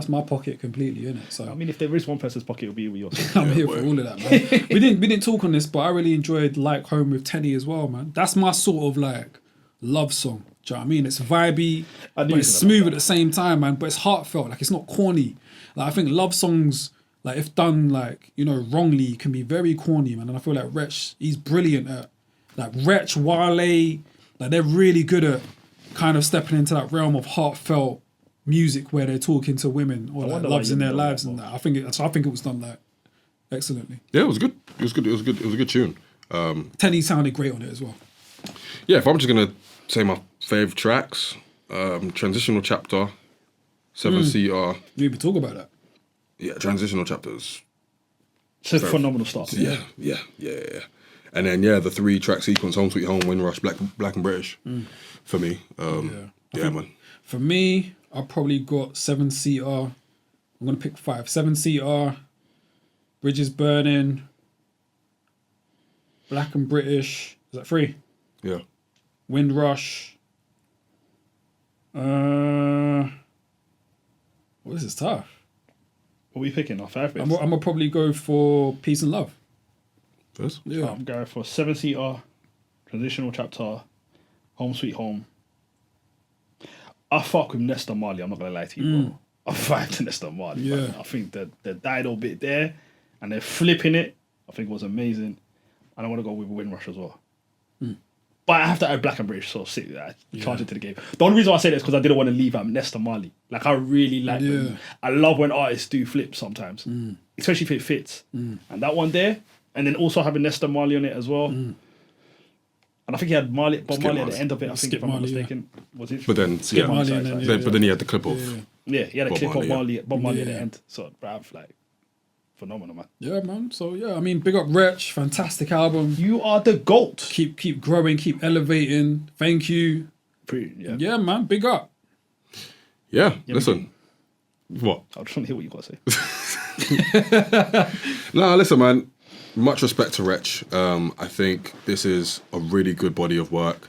my pocket completely, innit? So I mean, if there is one person's pocket, it'll be yours. I'm here for all of that, man. we didn't talk on this, but I really enjoyed Like Home with Tenny as well, man. That's my sort of like love song. Do you know what I mean? It's vibey, but it's smooth at the same time, man. But it's heartfelt, like it's not corny. Like I think love songs, like if done like wrongly, can be very corny, man. And I feel like Wretch, he's brilliant at like Wretch, Wale, like they're really good at kind of stepping into that realm of heartfelt music where they're talking to women or like loves in their lives and that. I think it was done like excellently. Yeah, it was good. It was a good tune. Tenny sounded great on it as well. Yeah, if I'm just gonna say my fave tracks, Transitional Chapter, 7CR. You even talk about that. Yeah, Transitional Chapters. It's a phenomenal start. Yeah. And then the 3-track sequence, Home Sweet Home, Windrush, Black and British, for me. Man. For me, I probably got 7CR. I'm gonna pick 5. 7CR, Bridges Burning, Black and British. Is that 3? Yeah. Windrush. This is tough. What are we picking? Our 5 bits? I'm gonna probably go for Peace and Love. First? Yeah. I'm going for 7CR, Transitional Chapter, Home Sweet Home. I fuck with Nesta Marley, I'm not going to lie to you, bro. I vibe to Nesta Marley. Yeah. Man. I think the Dido bit there, and they're flipping it, I think was amazing. And I want to go with Windrush as well. But I have to add Black and British, so charge it to the game. The only reason why I say that is because I didn't want to leave out Nesta Marley. Like, I really like them. I love when artists do flips sometimes, especially if it fits. And that one there, and then also having Nesta Marley on it as well. And I think he had Bob Marley at the end of it, I think, if I'm not mistaken. Was it? But then, Marley and then, but then he had the clip of. Yeah, he had a Bob clip Marley, of Bob Marley at the end. So, bruv, like, phenomenal, man. Yeah, man. So yeah, I mean, big up Wretch, fantastic album. You are the GOAT. Keep growing, keep elevating. Thank you. Yeah, man. Big up. Yeah, listen. What? I just want to hear what you got to say. No, listen, man. Much respect to Wretch. I think this is a really good body of work.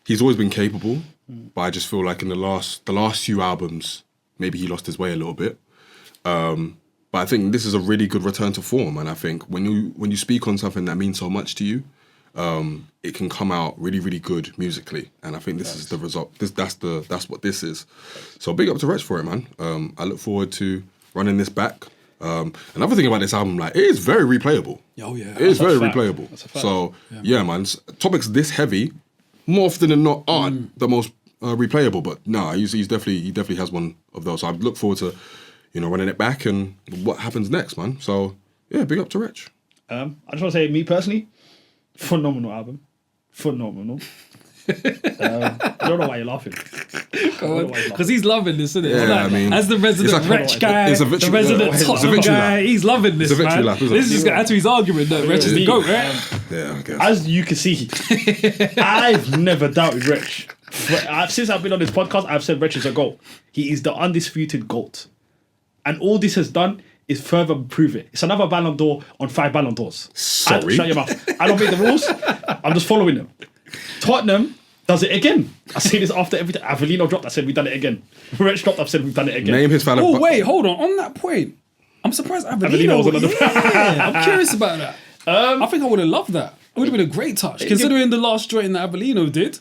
He's always been capable, but I just feel like in the last few albums, maybe he lost his way a little bit. But I think this is a really good return to form, and I think when you speak on something that means so much to you, it can come out really, really good musically. And I think this is the result. That's what this is. So big up to Wretch for it, man. I look forward to running this back. Another thing about this album, like, it is very replayable. Oh yeah, it is very fact. replayable. That's a fact. So yeah, man. Topics this heavy, more often than not, aren't the most replayable. But no, he definitely has one of those. So I look forward to, running it back and what happens next, man. So yeah, big up to Wretch. I just want to say, me personally, phenomenal album. Phenomenal. I don't know why you're laughing. Because he's loving this, isn't it? Yeah, Like, I mean, as the resident Wretch guy, it's a victory, the resident Tottenham guy, he's loving this, it's a victory man. lap, isn't This it? is going to his argument that Wretch is the GOAT, right? Yeah, I guess. As you can see, I've never doubted Wretch. Since I've been on this podcast, I've said Wretch is a GOAT. He is the undisputed GOAT. And all this has done is further prove it. It's another Ballon d'Or on 5 Ballon d'Ors. Sorry. Shut your mouth. I don't make the rules. I'm just following them. Tottenham does it again. I say this after every time. Avellino dropped, I said we've done it again. Wretch dropped, I've said we've done it again. Name his fellow. Oh, wait, hold on. On that point, I'm surprised Avellino was on the... Yeah, I'm curious about that. I think I would have loved that. It would have been a great touch, considering the last joint that Avellino did.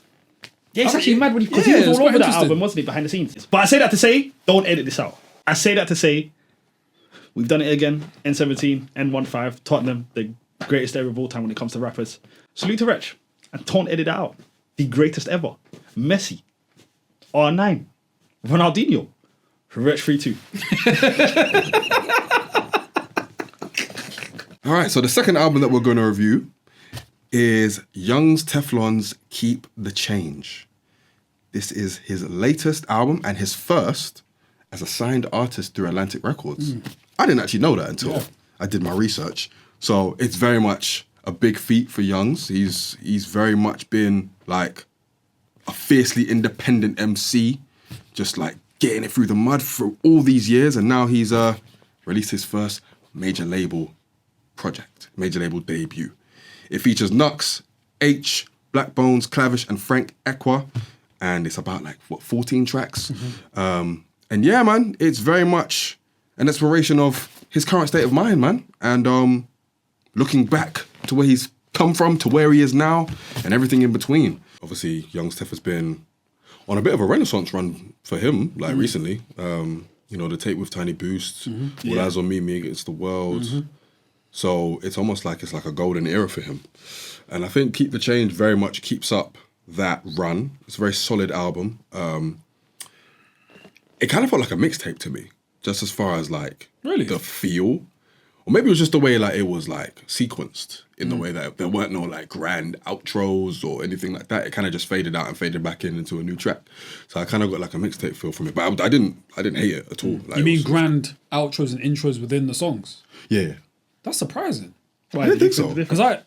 Yeah, it's actually mad because he was all over that album, wasn't he, behind the scenes. But I say that to say, don't edit this out. I say that to say, we've done it again. N17, N15, Tottenham, the greatest era of all time when it comes to rappers. Salute to Wretch. And don't edit it out. The greatest ever. Messi. R9. Ronaldinho. Wretch 3-2. All right, so the second album that we're going to review is Youngs Teflon's Keep The Change. This is his latest album and his first as a signed artist through Atlantic Records. I didn't actually know that until I did my research. So it's very much a big feat for Youngs. He's very much been like a fiercely independent MC, just like getting it through the mud for all these years. And now he's released his first major label project, major label debut. It features Nux, H, Black Bones, Clavish, and Frank Equa. And it's about 14 tracks. And yeah, man, it's very much an exploration of his current state of mind, man. And looking back to where he's come from, to where he is now, and everything in between. Obviously, Youngs Tef has been on a bit of a renaissance run for him, recently. The tape with Tiny Boost, All Eyes on Me Against the World. So it's almost like it's like a golden era for him. And I think Keep The Change very much keeps up that run. It's a very solid album. It kind of felt like a mixtape to me, just as far as really? The feel. Or maybe it was just the way it was sequenced in the way that there weren't no grand outros or anything like that. It kind of just faded out and faded back into a new track. So I kind of got a mixtape feel from it, but I didn't hate it at all. You mean grand outros and intros within the songs? Yeah. That's surprising. I didn't think so. Because I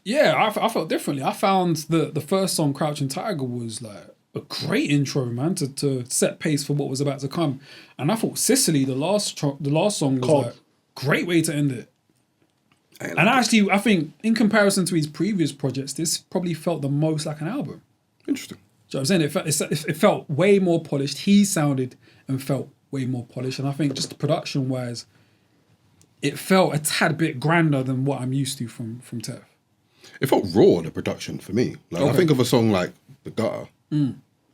felt differently. I found the first song, Crouching Tiger, was a great intro, man, to set pace for what was about to come. And I thought Sicily, the last song, was a great way to end it. And I think in comparison to his previous projects, this probably felt the most like an album. Interesting. Do you know what I'm saying? It felt way more polished. He sounded and felt way more polished. And I think just production-wise, it felt a tad bit grander than what I'm used to from Tef. It felt raw, the production, for me. I think of a song like The Gutter.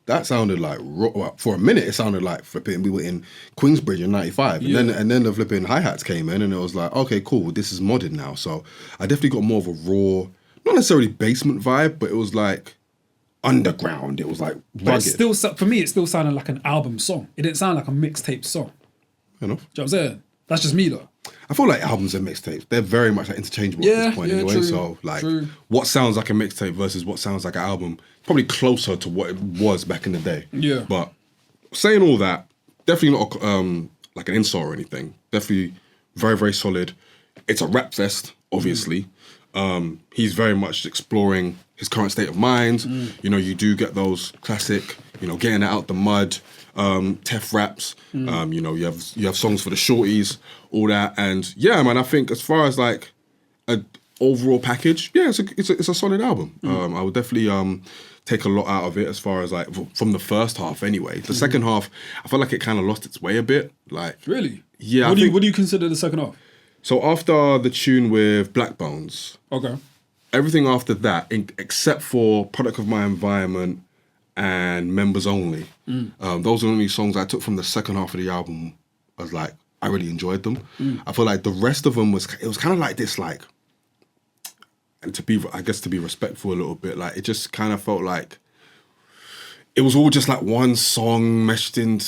That sounded like raw. Well, for a minute, it sounded like flipping. We were in Queensbridge in '95, and then the flipping hi-hats came in, and it was like, okay, cool, this is modded now. So I definitely got more of a raw, not necessarily basement vibe, but it was underground. It was rugged. But still, for me, it still sounded like an album song. It didn't sound like a mixtape song. Fair enough. Do you know what I'm saying? That's just me, though. I feel like albums and mixtapes, they're very much interchangeable at this point anyway. True, so true. What sounds like a mixtape versus what sounds like an album, probably closer to what it was back in the day. Yeah. But saying all that, definitely not like an insult or anything. Definitely very, very solid. It's a rap fest, obviously. He's very much exploring his current state of mind. You do get those classic, getting it out the mud, Tef raps. You have songs for the shorties, all that. And yeah, man, I think as far as a overall package, yeah, it's a solid album. I would definitely take a lot out of it as far as from the first half anyway. The second half, I felt like it kind of lost its way a bit. Really? Yeah. What do you consider the second half? So after the tune with Black Bones, Okay, everything after that, except for Product of My Environment and Members Only, those are the only songs I took from the second half of the album. I was I really enjoyed them. I feel like the rest of them was kind of like this, and to be respectful a little bit, it just kind of felt like it was all just like one song meshed in.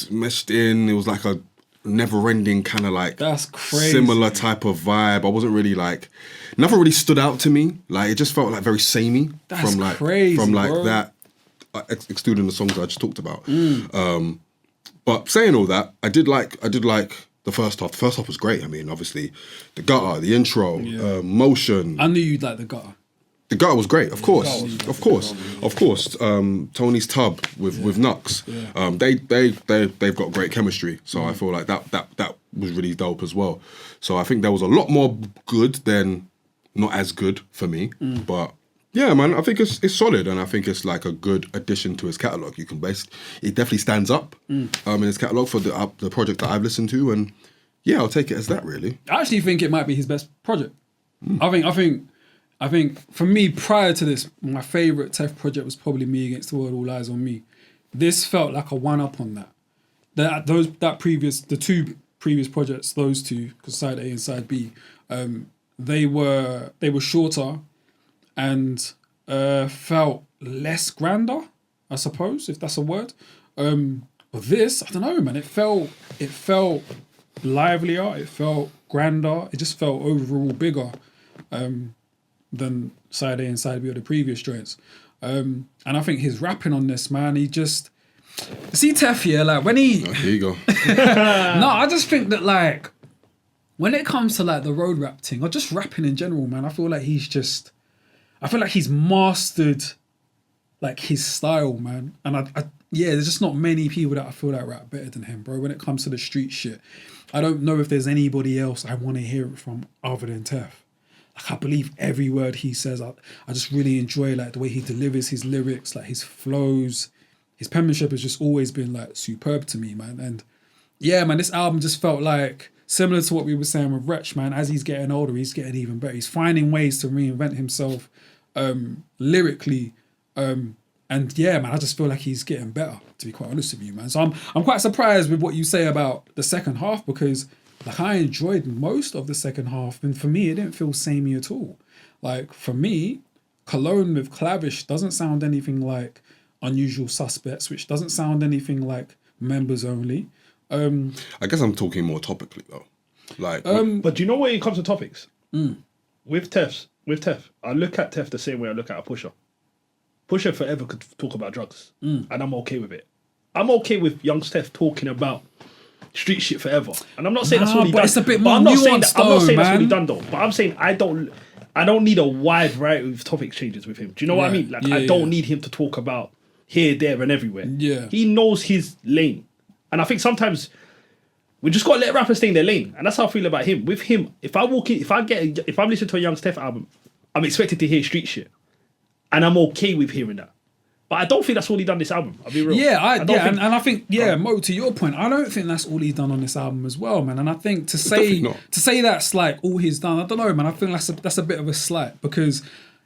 It was like a never-ending kind of like That's crazy. similar type of vibe. I wasn't really like, nothing really stood out to me. Like it just felt like very samey That's from like crazy, bro. that, excluding the songs that I just talked about. But saying all that, I did like the first half. The first half was great. I mean, obviously, the gutter, the intro, motion. I knew you'd like the gutter. The gutter was great, of course. Tony's tub with Nux, they've got great chemistry. So I feel like that was really dope as well. So I think there was a lot more good than not as good for me. But yeah, man, I think it's solid, and I think it's like a good addition to his catalogue. It definitely stands up in his catalogue for the project that I've listened to, and yeah, I'll take it as that. Really, I actually think it might be his best project. I think for me, prior to this, my favourite Tef project was probably Me Against the World, All Eyes on Me. This felt like a one-up on that. The two previous projects, those two, because side A and side B, they were shorter and felt less grander, I suppose, if that's a word. But this, I don't know, man. It felt livelier. It felt grander. It just felt overall bigger. Than side A and side B of the previous joints. And I think his rapping on this, man, he just... See Tef, yeah, like when he... oh, here you go. No, I just think that like, when it comes to like the road rap thing, or just rapping in general, man, I feel like he's mastered like his style, man. And there's just not many people that I feel that rap better than him, bro. When it comes to the street shit, I don't know if there's anybody else I want to hear it from other than Tef. Like, I believe every word he says. I just really enjoy like the way he delivers his lyrics, like his flows. His penmanship has just always been like superb to me, man. And yeah, man, this album just felt like similar to what we were saying with Wretch, man. As he's getting older, he's getting even better. He's finding ways to reinvent himself lyrically. And yeah, man, I just feel like he's getting better, to be quite honest with you, man. So I'm quite surprised with what you say about the second half, because like I enjoyed most of the second half, and for me, it didn't feel samey at all. Like for me, Cologne with Clavish doesn't sound anything like Unusual Suspects, which doesn't sound anything like Members Only. I guess I'm talking more topically though. Like, but do you know when it comes to topics? With Tef, I look at Tef the same way I look at a Pusher. Pusher forever could talk about drugs, and I'm okay with it. I'm okay with Youngs Tef talking about street shit forever, and I'm not saying that's what he done. It's a bit more nuanced, I'm not saying that's man. what he done though. But I'm saying I don't need a wide variety of topic changes with him. Do you know what I mean? Like I don't need him to talk about here, there, and everywhere. Yeah, he knows his lane, and I think sometimes we just gotta let rappers stay in their lane, and that's how I feel about him. With him, if I'm listening to a Youngs Tef album, I'm expected to hear street shit, and I'm okay with hearing that. But I don't think that's all he done this album. I'll be real. I think Mo, to your point, I don't think that's all he's done on this album as well, man. And I think to say that's like all he's done, I don't know, man. I think that's a bit of a slight, because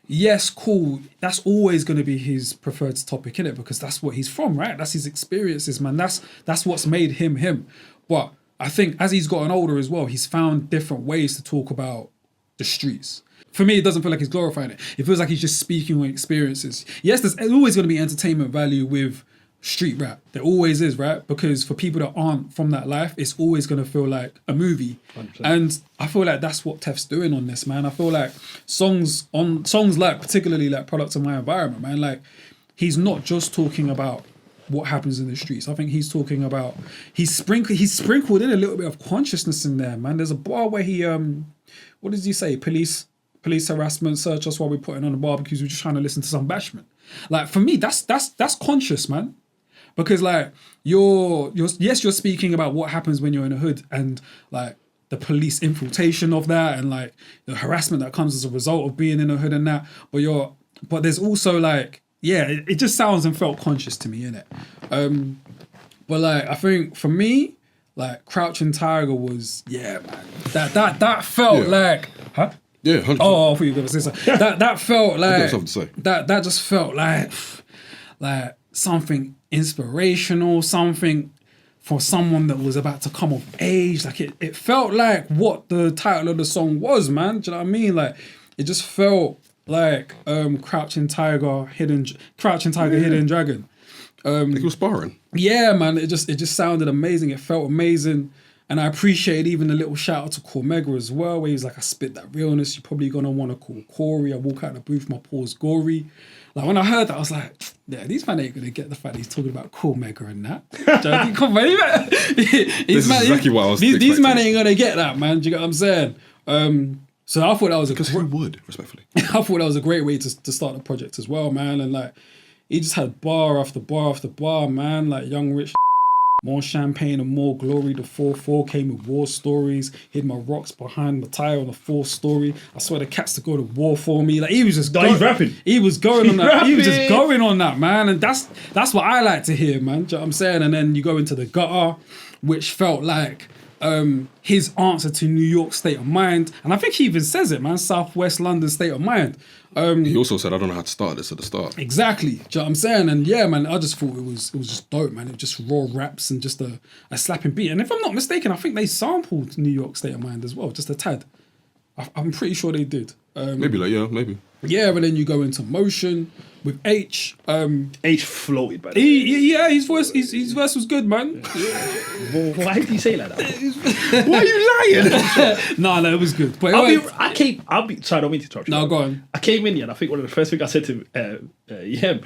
yes, cool, that's always going to be his preferred topic, innit? Because that's what he's from, right? That's his experiences, man. That's what's made him him. But I think as he's gotten older as well, he's found different ways to talk about the streets. For me, it doesn't feel like he's glorifying it. It feels like he's just speaking on experiences. Yes, there's always going to be entertainment value with street rap. There always is, right? Because for people that aren't from that life, it's always going to feel like a movie. 100%. And I feel like that's what Tef's doing on this, man. I feel like songs like, particularly like Products of My Environment, man, like he's not just talking about what happens in the streets. I think he's talking about, he's sprinkled in a little bit of consciousness in there, man. There's a bar where he, what does he say? Police harassment, search us while we're putting on the barbecues. We're just trying to listen to some bashment. Like for me, that's conscious, man. Because like you're speaking about what happens when you're in a hood, and like the police infiltration of that, and like the harassment that comes as a result of being in a hood and that. But there's also like, it just sounds and felt conscious to me, innit? But like I think for me, like Crouching Tiger was, man. That felt like, huh? Yeah, 100%. Oh, I thought you were going to say something. That felt like... I've got something to say. That just felt like something inspirational, something for someone that was about to come of age. Like it felt like what the title of the song was, man. Do you know what I mean? Like it just felt like Crouching Tiger, Hidden Dragon. Like he was sparring. Yeah, man, it just sounded amazing. It felt amazing. And I appreciate even a little shout out to Cormega as well, where he's like, I spit that realness. You're probably going to want to call Corey. I walk out the booth, my paws gory. Like, when I heard that, I was like, yeah, these men ain't going to get the fact that he's talking about Cormega and that. Come on, This is exactly what I was These men expecting. ain't going to get that, man. Do you get what I'm saying? So I thought that was Because who would, respectfully? I thought that was a great way to start the project as well, man. And like, he just had bar after bar after bar, man. Like Young Rich, more champagne and more glory. The 4-4 came with war stories. Hid my rocks behind my tire on the 4th story. I swear the cats to go to war for me. Like he was just he's rapping. He was going on that. He was just rapping. going on that, man. And that's what I like to hear, man. Do you know what I'm saying? And then you go into the gutter, which felt like his answer to New York state of mind. And I think he even says it, man. Southwest London state of mind. He also said, I don't know how to start this at the start. Exactly. Do you know what I'm saying? And yeah, man, I just thought it was just dope, man. It was just raw raps and just a slapping beat. And if I'm not mistaken, I think they sampled New York State of Mind as well, just a tad. I'm pretty sure they did. Maybe, maybe. Yeah, and then you go into Motion with H. H floated, by the way. His verse was good, man. Well, why did you say like that? Why are you lying? No, it was good. But I'll be sorry, I don't mean to interrupt you. No, go on. I came in here and I think one of the first things I said to Yem,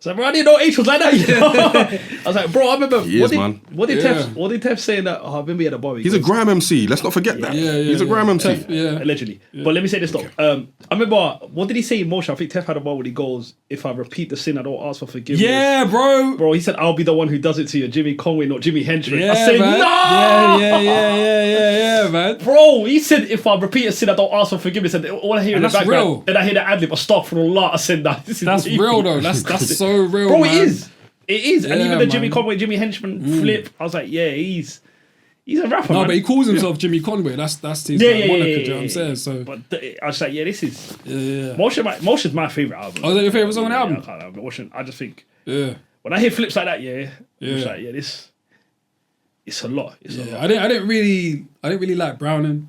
I was like, bro, I didn't know H was like that, you know? I was like, bro, I remember what did Tef say that I remember he had a bar. He's a Grime MC. Let's not forget that. He's a Grime MC. Tef, allegedly. But let me say this though. I remember, what did he say in Motion? I think Tef had a bar where he goes, if I repeat the sin, I don't ask for forgiveness. Yeah, bro. Bro, he said, I'll be the one who does it to you, Jimmy Conway, not Jimi Hendrix. Yeah, I said, man. no! Yeah, man. Bro, he said, if I repeat a sin, I don't ask for forgiveness. And all I hear in the that's background, real. and I hear the ad-lib, I stop for a lot. I said, nah, this is That's real though. That's so real, Bro, man. it is. It is. And Yeah, even the Jimmy man. Conway, Jimmy Henchman flip, I was like, yeah, he's a rapper, No, man. but he calls himself Jimmy Conway. That's his Yeah, moniker, yeah, do you know what I'm saying? So But I was like, yeah, this is... yeah. Motion's my favourite album. Oh, is that your favourite song on the album? I can't remember. Motion, I just think... Yeah. When I hear flips like that, I'm Yeah. like, yeah, this... It's a lot. It's a Yeah, lot. I didn't really like Browning.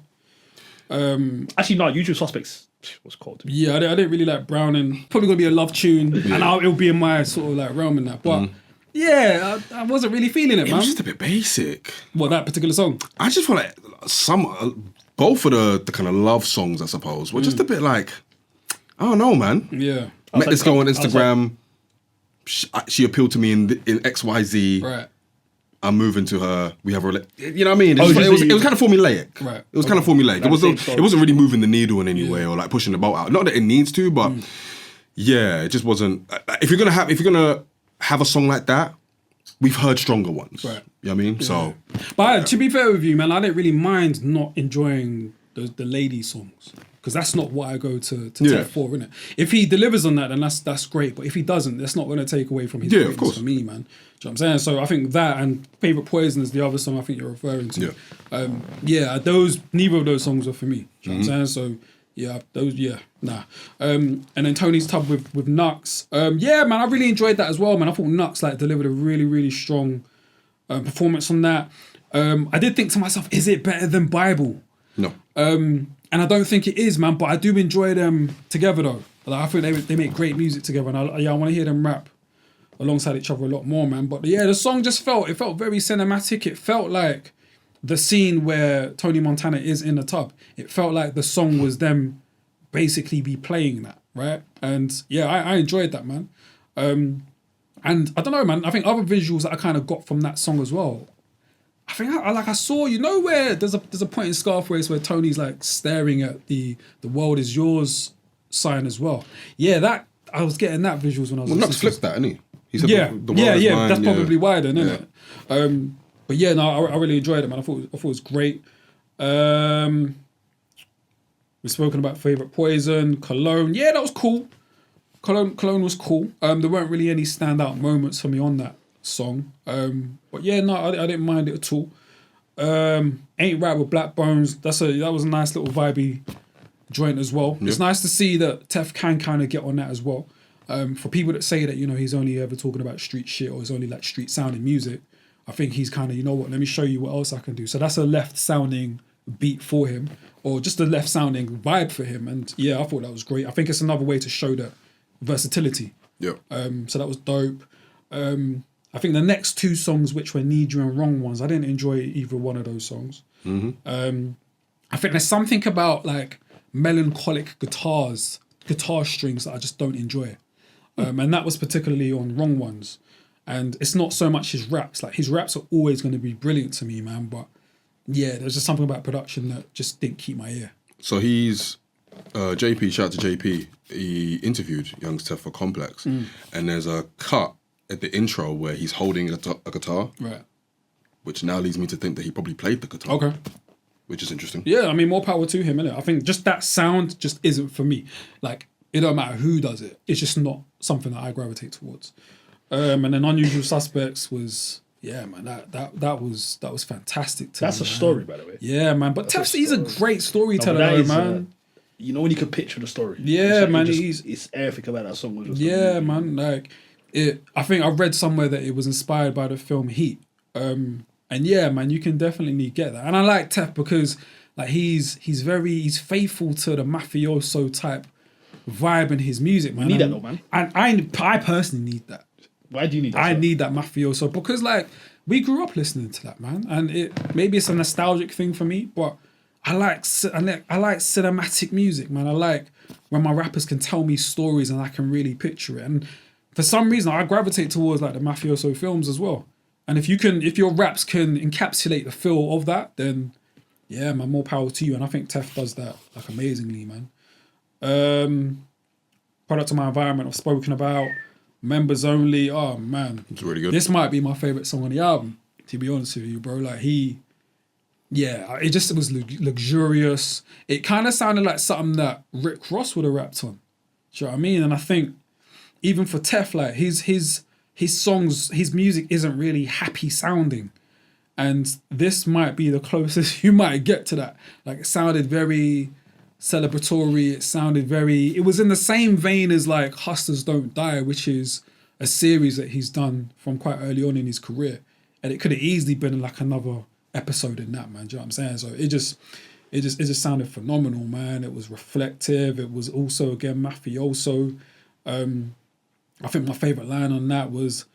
Actually, no, Usual Suspects was cold. Yeah, I didn't really like Browning. Probably gonna be a love tune, and it'll be in my sort of like realm in that. But yeah, I wasn't really feeling it, It man. was just a bit basic. What, that particular song? I just feel like both of the kind of love songs, I suppose, were just a bit like, I don't know, man. Yeah. Met this girl on I was like- Instagram. She appealed to me in XYZ. Right. I'm moving to her. We have a you know what I mean? Oh, It was kind of formulaic. Right. It was kind of formulaic. Like the same It wasn't really moving the needle in any way or like pushing the boat out. Not that it needs to, but yeah, it just wasn't. If you're gonna have a song like that, we've heard stronger ones. Right. You know what I mean? So, But to be fair with you, man, I didn't really mind not enjoying the lady songs. Because that's not what I go to Yeah. Tef for, innit? If he delivers on that, then that's great. But if he doesn't, that's not going to take away from his Yeah, of greatness course. for me, man. Do you know what I'm saying? So I think that and Favorite Poison is the other song I think you're referring to. Yeah. Neither of those songs were for me. Do you know what I'm saying? So nah. And then Tony's Tub with Nux. Yeah, man, I really enjoyed that as well, man. I thought Nux like delivered a really, really strong performance on that. I did think to myself, is it better than Bible? no. And I don't think it is, man, but I do enjoy them together though. Like, I think they make great music together, and I want to hear them rap alongside each other a lot more, man. But yeah, the song just felt very cinematic. It felt like the scene where Tony Montana is in the tub. It felt like the song was them basically be playing that, right? And yeah, I enjoyed that, man. And I don't know, man. I think other visuals that I kind of got from that song as well. I think I saw, you know, where there's a point in Scarface where Tony's like staring at the world is yours sign as well. Yeah, that I was getting that visuals when I was. Well, Nux listening flipped that, didn't he? He said yeah, the world is mine, that's probably why then, isn't Yeah. it? But yeah, no, I really enjoyed it, man. I thought it was great. We've spoken about Favorite Poison, Cologne. Yeah, that was cool. Cologne was cool. There weren't really any standout moments for me on that song. But yeah, no, I didn't mind it at all. Ain't Right with Black Bones. That was a nice little vibey joint as well. It's nice to see that Tef can kind of get on that as well. For people that say that, you know, he's only ever talking about street shit or he's only like street sounding music, I think he's kind of, you know what, let me show you what else I can do. So that's a left sounding beat for him, or just a left sounding vibe for him. And yeah, I thought that was great. I think it's another way to show that versatility. Yeah. So that was dope. I think the next two songs, which were Need You and Wrong Ones, I didn't enjoy either one of those songs. I think there's something about like melancholic guitar strings that I just don't enjoy. And that was particularly on Wrong Ones. And it's not so much his raps. Like his raps are always going to be brilliant to me, man. But yeah, there's just something about production that just didn't keep my ear. So he's JP. Shout out to JP. He interviewed Youngs Teflon for Complex, and there's a cut at the intro where he's holding a guitar, Right. which now leads me to think that he probably played the guitar. Okay. Which is interesting. Yeah, I mean, more power to him, innit? I think just that sound just isn't for me. Like, it don't matter who does it. It's just not something that I gravitate towards. And then Unusual Suspects was, yeah, man, that was fantastic to That's me, a man. story, by the way. Yeah, man. But That's a Tef's, he's a story. great storyteller, No, but that is, man. you know when you can picture the story. Yeah, It's man, It's everything about that song was just Yeah, amazing. man. Like, I think I read somewhere that it was inspired by the film Heat. And yeah, man, you can definitely get that. And I like Tef because like he's faithful to the mafioso type vibe in his music, man. need that though, man. And I personally need that. Why do you need that? I song? need that mafioso because like we grew up listening to that, man. And maybe it's a nostalgic thing for me, but I like cinematic music, man. I like when my rappers can tell me stories and I can really picture it. And for some reason, I gravitate towards like the mafioso films as well. And if your raps can encapsulate the feel of that, then yeah, man, more power to you. And I think Tef does that like amazingly, man. Product of My Environment I've spoken about. Members Only. Oh man, It's really good. this might be my favorite song on the album. To be honest with you, bro, like it was luxurious. It kind of sounded like something that Rick Ross would have rapped on. Do you know what I mean? And I think even for Tef, like his songs, his music isn't really happy sounding. And this might be the closest you might get to that. Like it sounded very celebratory. It was in the same vein as like Hustlers Don't Die, which is a series that he's done from quite early on in his career. And it could have easily been like another episode in that, man. Do you know what I'm saying? So it just sounded phenomenal, man. It was reflective. It was also again mafioso. I think my favorite line on that was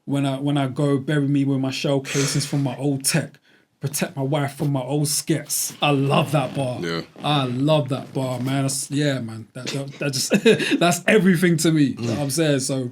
when I go bury me with my shell casings from my old tech, protect my wife from my old skets. I love that bar. Yeah. I love that bar, man. That just that's everything to me. You know what I'm saying? So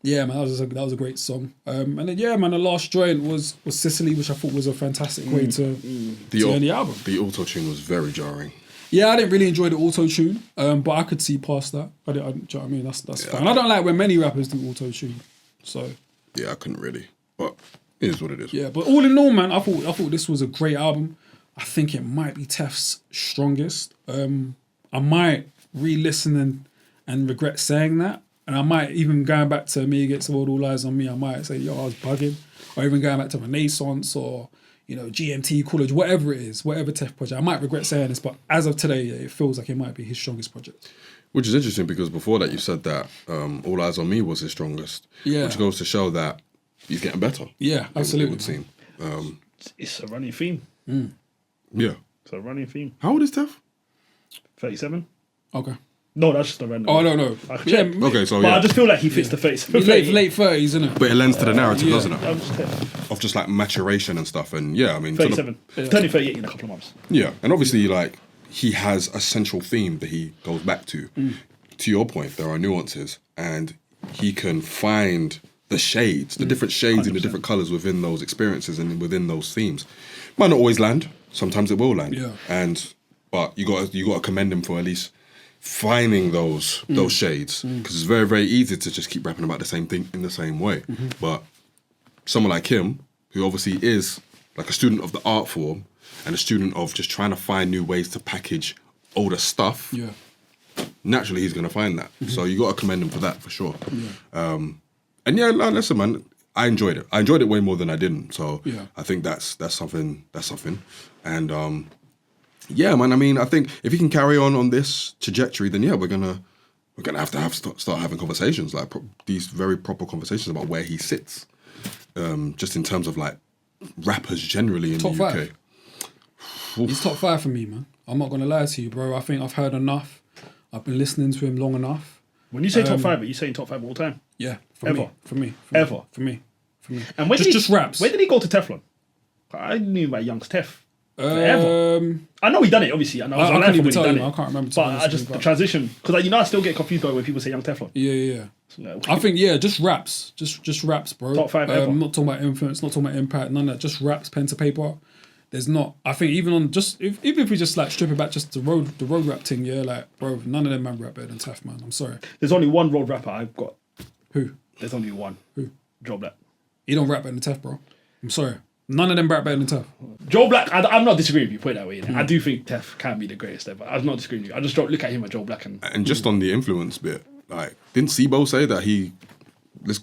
yeah, man, that was a great song. And then yeah, man, the last joint was Sicily, which I thought was a fantastic way to end the album. The auto tune was very jarring. Yeah, I didn't really enjoy the auto tune, but I could see past that. Do you know what I mean? That's fine. I don't like when many rappers do auto tune. So Yeah, I couldn't really, but it is what it is. yeah, but all in all, man, I thought this was a great album. I think it might be Tef's strongest. I might re-listen and regret saying that, and I might even going back to Me Against the World, All Eyes on Me. I might say, yo, I was bugging, or even going back to Renaissance or GMT College, whatever it is, whatever Tef project. I might regret saying this, but as of today, it feels like it might be his strongest project. Which is interesting because before that you said that All Eyes on Me was his strongest. Yeah. Which goes to show that he's getting better. Yeah, absolutely. It would seem. It's a running theme. Yeah. It's a running theme. How old is Tef? 37? Okay. No, that's just a random. Oh, I don't know. I Yeah, checked. Okay, so But yeah. I just feel like he fits the 37. late 30s, isn't it? But it lends to the narrative, yeah. doesn't it? I'm just kidding. Of just like maturation and stuff. And yeah, I mean, for the- 37. Turning 38 in a couple of months. yeah. And obviously, like, he has a central theme that he goes back to. To your point, there are nuances, and he can find the shades, the different shades and the 100%. different colours within those experiences and within those themes. Might not always land. Sometimes it will land. Yeah. But you got to commend him for at least finding those shades, because it's very, very easy to just keep rapping about the same thing in the same way. But someone like him, who obviously is like a student of the art form and a student of just trying to find new ways to package older stuff, Yeah. naturally he's going to find that. So you got to commend him for that for sure. And yeah, no, listen, man, I enjoyed it. I enjoyed it way more than I didn't. So Yeah. I think that's something. And yeah, man. I mean, I think if he can carry on this trajectory, then yeah, we're gonna have to start having conversations, like these very proper conversations about where he sits, just in terms of like rappers generally in Top the UK. 5. He's top 5 for me, man. I'm not gonna lie to you, bro. I think I've heard enough. I've been listening to him long enough. When you say top five, are you saying top five all time? Yeah, Ever. For me. Ever. For me. And when Just raps. Where did he go to Teflon? I knew about Youngs Tef. Forever. I know he done it, obviously. I know I can't even tell you, it. I can't remember. But I just, the transition, because I still get confused by when people say Young Teflon. Yeah. So, I think, just raps. Just raps, bro. Top five ever. I'm not talking about influence, not talking about impact, none of that. Just raps, pen to paper. There's not, I think even on just, even if we just like strip it back, just the road rap thing, yeah, like, bro, none of them man rap better than Tef, man. I'm sorry. There's only one road rapper I've got. Who? There's only one. Who? Joe Black. He don't rap better than Tef, bro. I'm sorry. None of them rap better than Tef. Joe Black, I'm not disagreeing with you, put it that way. I do think Tef can be the greatest ever. I'm not disagreeing with you. I just don't look at him and Joe Black And just on the influence bit, like, didn't Sibo say that he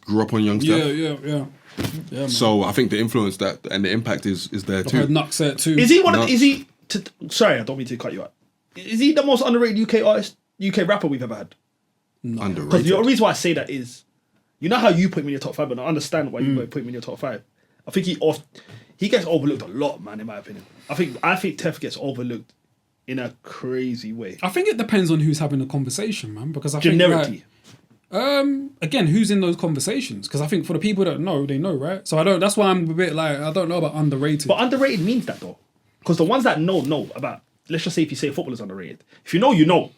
grew up on Young Tef? Yeah, man. So I think the influence that and the impact is there I too. heard Nux say it too. Is he one of the, is he, sorry, I don't mean to cut you out. Is he the most underrated UK artist, UK rapper we've ever had? No. Underrated. Because the reason why I say that is, you know how you put me in your top five, but I understand why you put me in your top five. I think he gets overlooked a lot, man, in my opinion. I think Tef gets overlooked in a crazy way. I think it depends on who's having the conversation, man. Because I Genericity. think again, who's in those conversations? Because I think for the people that know, they know, right? So I don't. That's why I'm a bit like, I don't know about underrated. But underrated means that though, because the ones that know about. Let's just say if you say football is underrated, if you know, you know.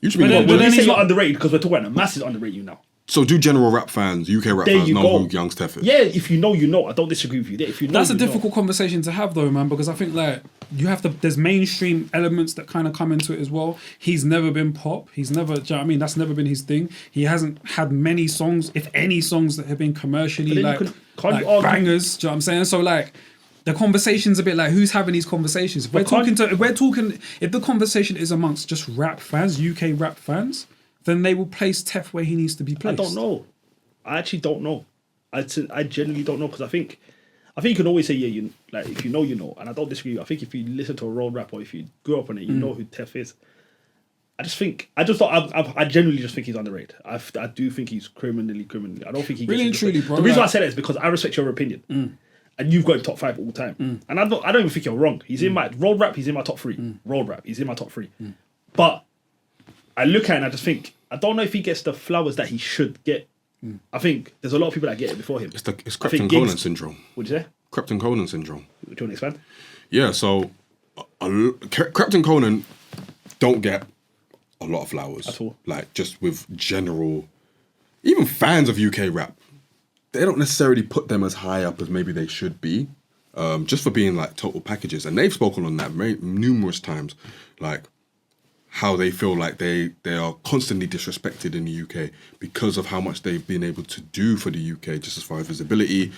You should be But the then one. you say you're underrated because we're talking about the masses underrate you now. So do general rap fans, UK rap There fans you know go. who Youngs Tef is? Yeah, if you know, you know. I don't disagree with you. If you know, That's a you know. difficult conversation to have though, man, because I think like you have to, there's mainstream elements that kind of come into it as well. He's never been pop. He's never, do you know what I mean? That's never been his thing. He hasn't had many songs, if any songs that have been commercially But then like, can't you argue- bangers, do you know what I'm saying? So like, the conversation's a bit like, who's having these conversations? If the conversation is amongst just rap fans, UK rap fans, then they will place Tef where he needs to be I placed. don't know. I actually don't know. I genuinely don't know because I think you can always say you like if you know you know, and I don't disagree. I think if you listen to a road rap or if you grew up on it, you know who Tef is. I genuinely just think he's underrated. I do think he's criminally. I don't think he Really gets and truly, bro, The reason why I like- say that is because I respect your opinion, and you've got him top five all time, and I don't even think you're wrong. He's in my road rap. He's in my top three. Road rap. He's in my top three. But I look at it and I just think I don't know if he gets the flowers that he should get. I think there's a lot of people that get it before him. It's I Krypton think Conan Giggs- syndrome. What'd you say? Krypton Conan syndrome. Do you want to expand? Yeah, so Krypton Conan don't get a lot of flowers At all. Like just with general, even fans of UK rap, they don't necessarily put them as high up as maybe they should be, just for being like total packages. And they've spoken on that numerous times, like how they feel like they are constantly disrespected in the UK because of how much they've been able to do for the UK, just as far as visibility,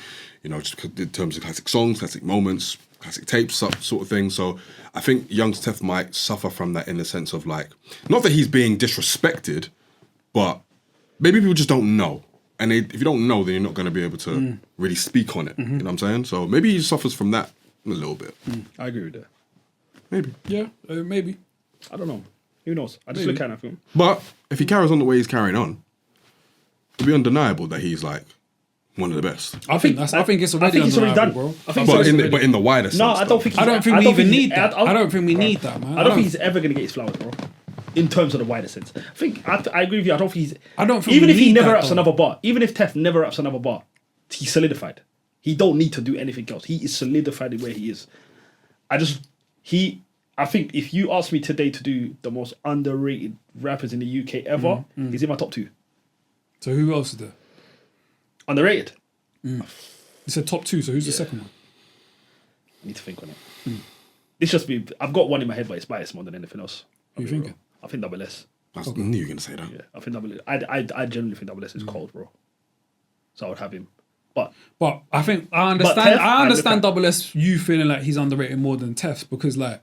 you know, just in terms of classic songs, classic moments, classic tapes, sort of thing. So I think Youngs Tef might suffer from that in the sense of like, not that he's being disrespected, but maybe people just don't know. And if you don't know, then you're not going to be able to really speak on it. You know what I'm saying? So maybe he suffers from that a little bit. I agree with that. Maybe. Yeah, maybe. I don't know. Who knows? I just look at him. But if he carries on the way he's carrying on, it'll be undeniable that he's like one of the best. I think it's already think it's already done. undeniable, bro. I think But it's in the wider sense, No, I don't think. I don't think we even need that. I don't think we need that, man. I don't think he's ever gonna get his flowers, bro. In terms of the wider sense, I think I agree with you. I don't think he's. I don't think even we if he need never that, raps though. another bar, even if Tef never raps another bar, he's solidified. He don't need to do anything else. He is solidified in where he is. I think if you ask me today to do the most underrated rappers in the UK ever, he's in my top two. So who else is there? Underrated. You said top two, so who's the second one? I need to think on it. It's just me. I've got one in my head, but it's biased more than anything else. Who you thinking? I think Double S. I knew you were going to say that. Yeah, I think Double S. I generally think Double S is cold, bro. So I would have him. But I think I understand. Tef, I understand I look Double S. You feeling like he's underrated more than Tef because like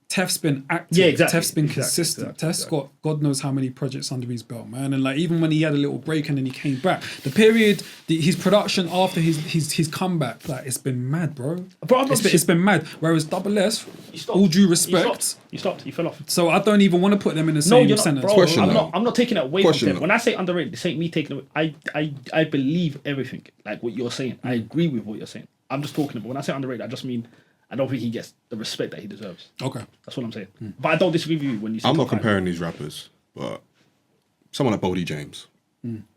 Tef's been active. Yeah, exactly. Tef's been Exactly, consistent. exactly, Tef's got God knows how many projects under his belt, man. And like even when he had a little break and then he came back, the period, his production after his comeback, like it's been mad, bro. It's been mad. Whereas Double S, all due respect, You stopped. You fell off. so I don't even want to put them in the No, same you're not, sentence. bro. Question I'm though. not taking it away Question from them. though. When I say underrated, this ain't me taking it away. I believe everything, like what you're saying. I agree with what you're saying. I'm just talking about when I say underrated, I just mean I don't think he gets the respect that he deserves. Okay. That's what I'm saying. But I don't disagree with you when you say I'm top not five. comparing these rappers, but someone like Bodie James,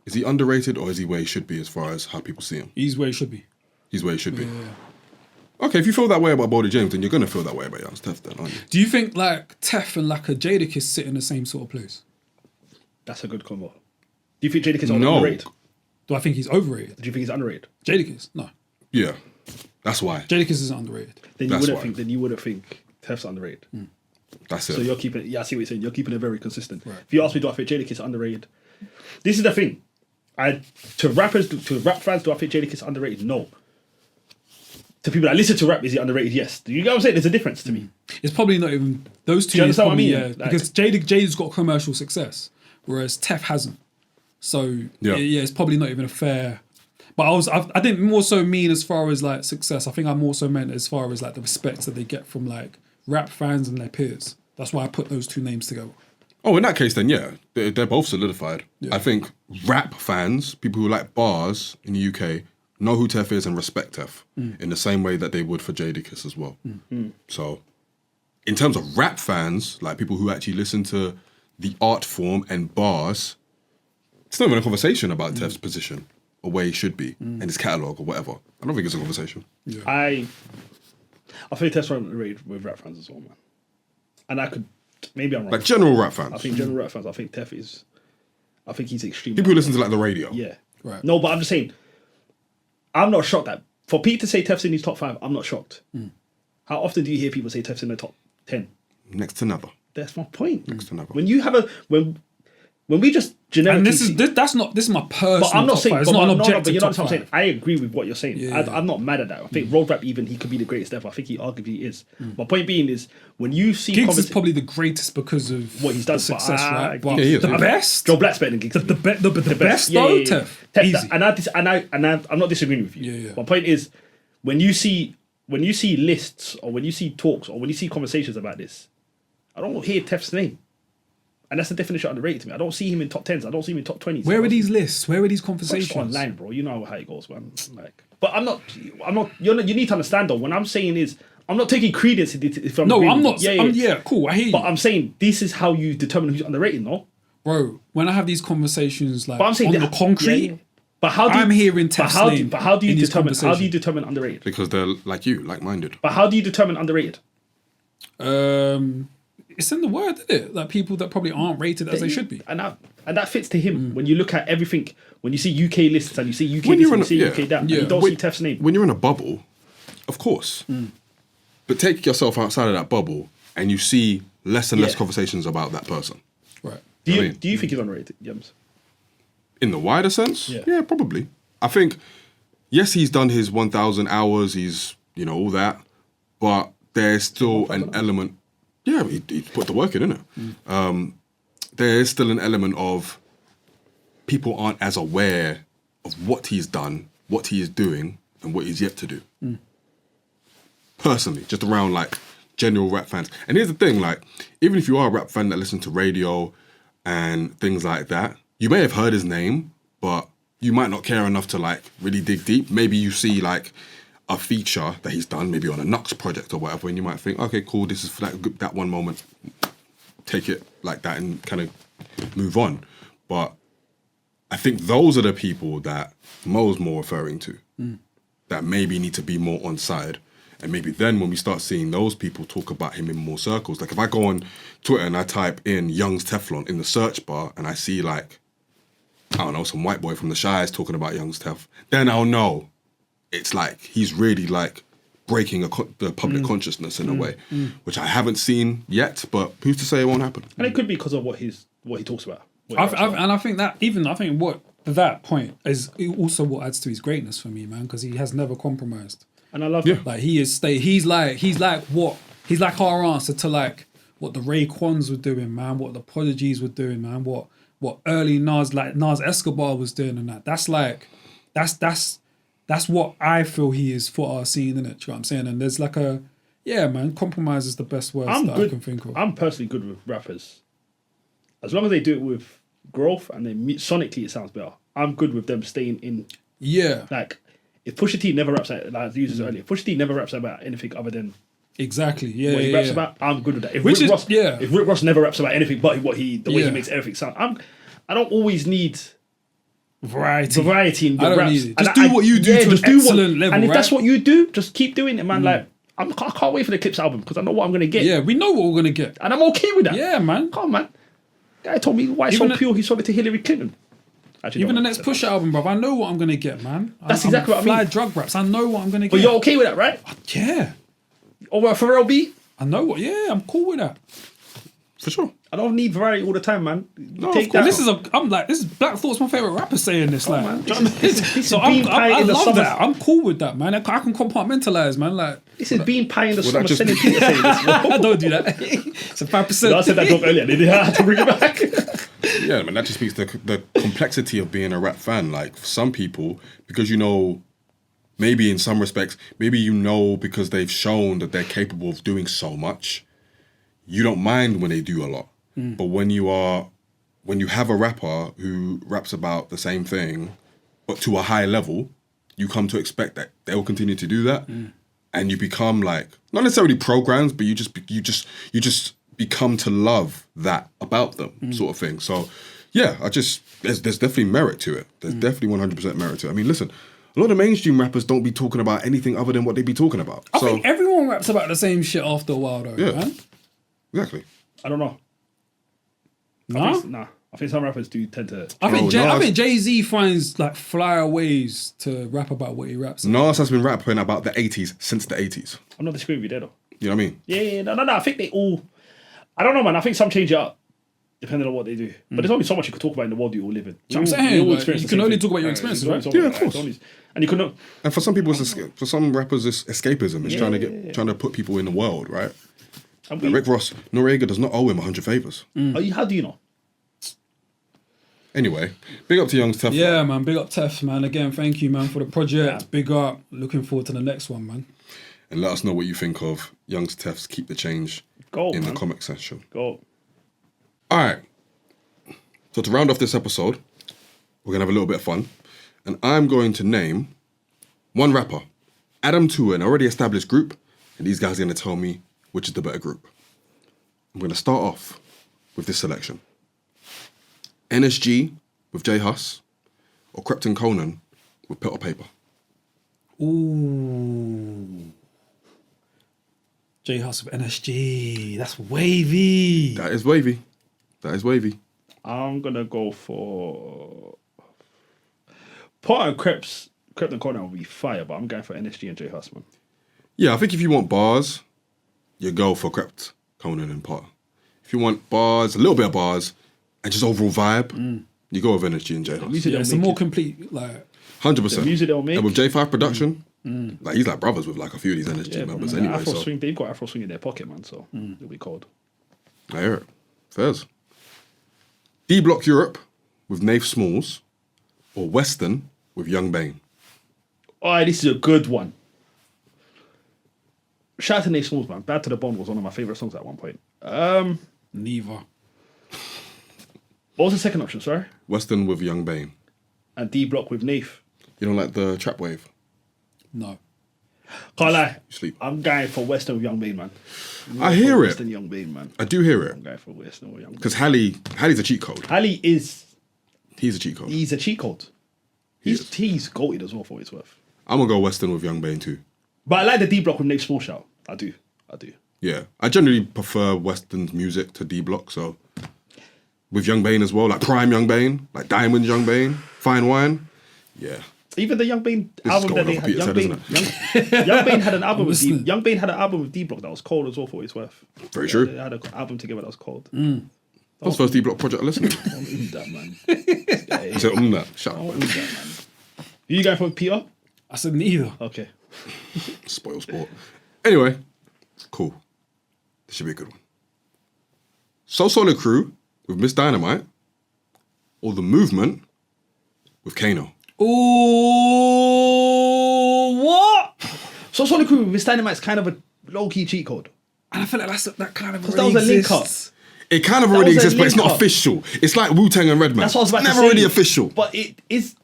Is he underrated or is he where he should be as far as how people see him? He's where he should be. He's where he should be. Yeah. Okay, if you feel that way about Boldy James, then you're going to feel that way about Youngs Tef then, aren't you? Do you think like Tef and like a Jadakiss sit in the same sort of place? That's a good combo. Do you think Jadakiss is No. underrated? Do I think he's overrated? Do you think he's underrated? Jadakiss? No. Yeah. That's why. Jadakiss isn't underrated. Then That's you wouldn't why. think. Then you wouldn't think Tef's underrated. That's it. So you're keeping. Yeah, I see what you're saying. You're keeping it very consistent. Right. If you ask me, do I think Jadakiss is underrated? This is the thing. To rap fans, do I think Jadakiss is underrated? No. To people that listen to rap, is he underrated? Yes. Do you get what I'm saying? There's a difference to me. It's probably not even those two. Do you Is understand what I probably, mean? yeah, Like- because Jada's got commercial success, whereas Tef hasn't. So Yeah. it's probably not even a fair. But I didn't more so mean as far as like success. I think I more so meant as far as like the respect that they get from like rap fans and their peers. That's why I put those two names together. Oh, in that case, then yeah, they're both solidified. Yeah. I think rap fans, people who like bars in the UK, know who Tef is and respect Tef in the same way that they would for Jadakiss as well. So, in terms of rap fans, like people who actually listen to the art form and bars, it's not even a conversation about Tef's position or where he should be and his catalogue or whatever. I don't think it's a conversation. Yeah. I think Tef's underrated with rap fans as well, man. And I could maybe I'm wrong. Like general rap fans, I think general rap fans. I think Tef is. I think he's extremely. people who listen to like the radio. Yeah. Right. No, but I'm just saying. I'm not shocked that for Pete to say Tef's in his top 5. I'm not shocked. How often do you hear people say Tef's in the top 10? Next to never. That's my point. Next to never. When you have when we just generically, And this is my personal. but I'm not top saying, five. It's but, not an no, objective but you know top what I'm saying. five. I agree with what you're saying. Yeah. I'm not mad at that. I think road rap even he could be the greatest ever. I think he arguably is. My point being is when you see Giggs is probably the greatest because of what he's done, the success, but right? But Yeah, he is. the Yeah. best, Joe Black's better than Giggs. the best Yeah, though, yeah, yeah. Tef. Easy. I'm not disagreeing with you. Yeah, yeah. My point is when you see lists or when you see talks or when you see conversations about this, I don't hear Tef's name. And that's the definition of underrated to me. I don't see him in top 10s. I don't see him in top 20s. Where are these lists? Where are these It's conversations? online, bro. You know how it goes, man. Like, but I'm not. You need to understand though. When I'm saying is, I'm not taking credence if I'm. No, agreeing I'm with not. you. Yeah, cool. I hear you. But I'm saying this is how you determine who's underrated, no? Bro, when I have these conversations like But I'm saying on the concrete, But how do you, I'm hearing but Tef's how do, name but how do you in these determine? How do you conversations. determine underrated? Because they're like you, like-minded. But how do you determine underrated? it's in the word, isn't it? Like people that probably aren't rated as they should be. And that fits to him. When you look at everything, when you see UK lists and you see UK When this you're and you in see a- UK yeah. that, and Yeah. you don't When- see Tef's name. When you're in a bubble, of course. But take yourself outside of that bubble and you see less and less Yeah. conversations about that person. Right. Do you I mean- do you think he's underrated, Yums? In the wider sense, Yeah. probably. I think, yes, he's done his 1,000 hours, he's, all that, but there's still an element, he put the work in, innit? There is still an element of people aren't as aware of what he's done, what he is doing, and what he's yet to do. Personally, just around like general rap fans. And here's the thing, like, even if you are a rap fan that listens to radio and things like that, you may have heard his name, but you might not care enough to like really dig deep. Maybe you see like a feature that he's done, maybe on a Nux project or whatever, and you might think, okay, cool, this is for that one moment. Take it like that and kind of move on. But I think those are the people that Mo's more referring to, that maybe need to be more on side. And maybe then when we start seeing those people talk about him in more circles, like if I go on Twitter and I type in Youngs Teflon in the search bar and I see like, I don't know, some white boy from the Shires talking about Youngs Tef, then I'll know it's like he's really like breaking the public consciousness in a way, which I haven't seen yet, but who's to say it won't happen? And it could be because of what he talks about. And I think what that point is also what adds to his greatness for me, man, because he has never compromised. And I love that. Like he's like our answer to like what the Raekwons were doing, man, what the Prodigies were doing, man, what early Nas Escobar was doing, and that's what I feel he is for our scene, innit? Do you know what I'm saying? And there's like compromise is the best word I can think of. I'm personally good with rappers. As long as they do it with growth and then sonically it sounds better. I'm good with them staying in. Yeah. Like, if Pusha T never raps, like I used this earlier, Pusha T never raps about anything other than Exactly. Yeah. what he raps about. I'm good with that. If Rick Ross never raps about anything but the way he makes everything sound, I don't always need variety. in I your don't raps. need it. And Just do what you do to an excellent level, and if right? that's what you do, just keep doing it, man. Like I can't wait for the Clips album because I know what I'm gonna get. Yeah, we know what we're gonna get. And I'm okay with that. Yeah, man. Come on, man. Guy told me why Even so pure he sold it to Hillary Clinton. Actually, Even the don't next know. Push album, bruv, I know what I'm gonna get, man. That's exactly what I mean. Fly drug raps, I know what I'm gonna get. But you're okay with that, right? Yeah, Over a Pharrell beat? I know what. Yeah, I'm cool with that. For sure. I don't need variety all the time, man. No, Take of course. that. This is Black Thought's my favorite rapper saying this. Like, man. do you know what I mean? This is So bean pie I in the love summer. that. I'm cool with that, man. I can compartmentalize, man. Like, This is bean pie in the Would summer that just sending be- people saying this. I don't do that. It's a 5%. I said that joke earlier. They didn't have to bring it back. Yeah, man, that just speaks to the complexity of being a rap fan. Like, for some people, because maybe in some respects, because they've shown that they're capable of doing so much, you don't mind when they do a lot. But when you have a rapper who raps about the same thing, but to a high level, you come to expect that they'll continue to do that, and you become like not necessarily programmed, but you just become to love that about them, sort of thing. So, yeah, there's definitely merit to it. There's definitely 100% merit to it. I mean, listen, a lot of mainstream rappers don't be talking about anything other than what they be talking about. I think everyone raps about the same shit after a while, though, Yeah. man. Exactly. I don't know. Nah? I think some rappers do tend to. I think Nas- I think Jay-Z finds like flyer ways to rap about what he raps about. Nas has been rapping about the 80s since the 80s. I'm not disagreeing with you there, though. You know what I mean? Yeah, no. I think they all. I don't know, man. I think some change it up depending on what they do. But there's only so much you could talk about in the world you all live in. I'm saying, like, you can only talk about your experiences, right? Yeah, of course. And you could not. And for some people, for some rappers, it's escapism. It's trying to put people in the world, right? And Like Rick Ross, Noriega does not owe him 100 favors. How do you know? Anyway, big up to Youngs Teflon. Yeah, man. Big up Tef, man. Again, thank you, man, for the project. Big up. Looking forward to the next one, man. And let us know what you think of Youngs Tef's Keep the Change in the comment section. Go. All right. So to round off this episode, we're going to have a little bit of fun. And I'm going to name one rapper, add them to an already established group, and these guys are going to tell me which is the better group. I'm going to start off with this selection. NSG with J Hus or Krypton Conan with Pet or Paper. Ooh. J House with NSG. That's wavy. That is wavy. I'm gonna go for Pot and Krypton Corner will be fire, but I'm going for NSG and J Hus, man. Yeah, I think if you want bars, you go for Krypt, Conan and Potter. If you want bars, a little bit of bars, and just overall vibe, you go with NSG and J Hus. Yeah, it's a more complete, like... 100%. The music they'll make. And with J5 production, like he's like brothers with like a few of these NSG members anyway. Afro So swing, they've got Afro swing in their pocket, man, so it'll be cold. I hear it. Fairs. D Block Europe with Nath Smalls or Western with Young Bane. Oh, this is a good one. Shout out to Nate Smalls, man. Bad to the Bone was one of my favourite songs at one point. Neither. What was the second option, sorry? Western with Young Bane. And D Block with Nath. You don't like the trap wave? No. Can't lie. You sleep. I'm going for Western with Young Bane, man. I hear it. Western Young Bane, man. I do hear I'm it. going for Western with Young Bane. Because Hallie's a cheat code. Ali is... He's a cheat code. He's a cheat code. He's goated as well for what it's worth. I'm going to go Western with Young Bane too. But I like the D Block with Nate Small shout. I do. Yeah. I generally prefer Western's music to D Block, so... With Young Bane as well, like Prime Young Bane, like Diamond Young Bane, Fine Wine. Yeah. Even the Young Bane This is album going that they off had, Peter's Young head, Bane, Young Bane had an album with listening. Young Bane had an album with D Block that was cold as well for what it's worth. Very true. They had an album together that was cold. That was the first D Block project I listened to. Don't do that, man. I said, that. Shut Don't up. do that, man. You going for Peter? I said neither. Okay. Spoil sport. Anyway, cool. This should be a good one. So Solid Crew with Miss Dynamite or The Movement with Kano. Ooh, what? So Sonic Crew with Dynamite's kind of a low-key cheat code. And I feel like that kind of Because that was a link up. It kind of already was a exists, but it's link not up. official. It's like Wu-Tang and Redman. That's what I was about Never to say. really official. But it is...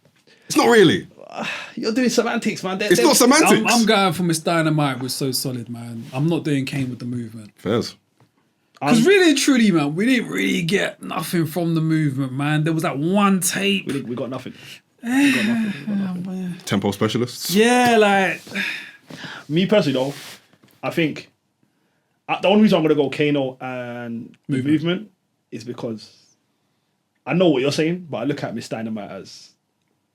It's not really. You're doing semantics, man. It's not semantics. I'm going for Miss Dynamite with So Solid, man. I'm not doing Kane with The Movement. Fairs. Because really and truly, man, we didn't really get nothing from The Movement, man. There was that one tape. We got nothing. Tempo specialists. Yeah, like Me personally, though, I think the only reason I'm going to go Kano and the movement is because I know what you're saying, but I look at Miss Dynamite as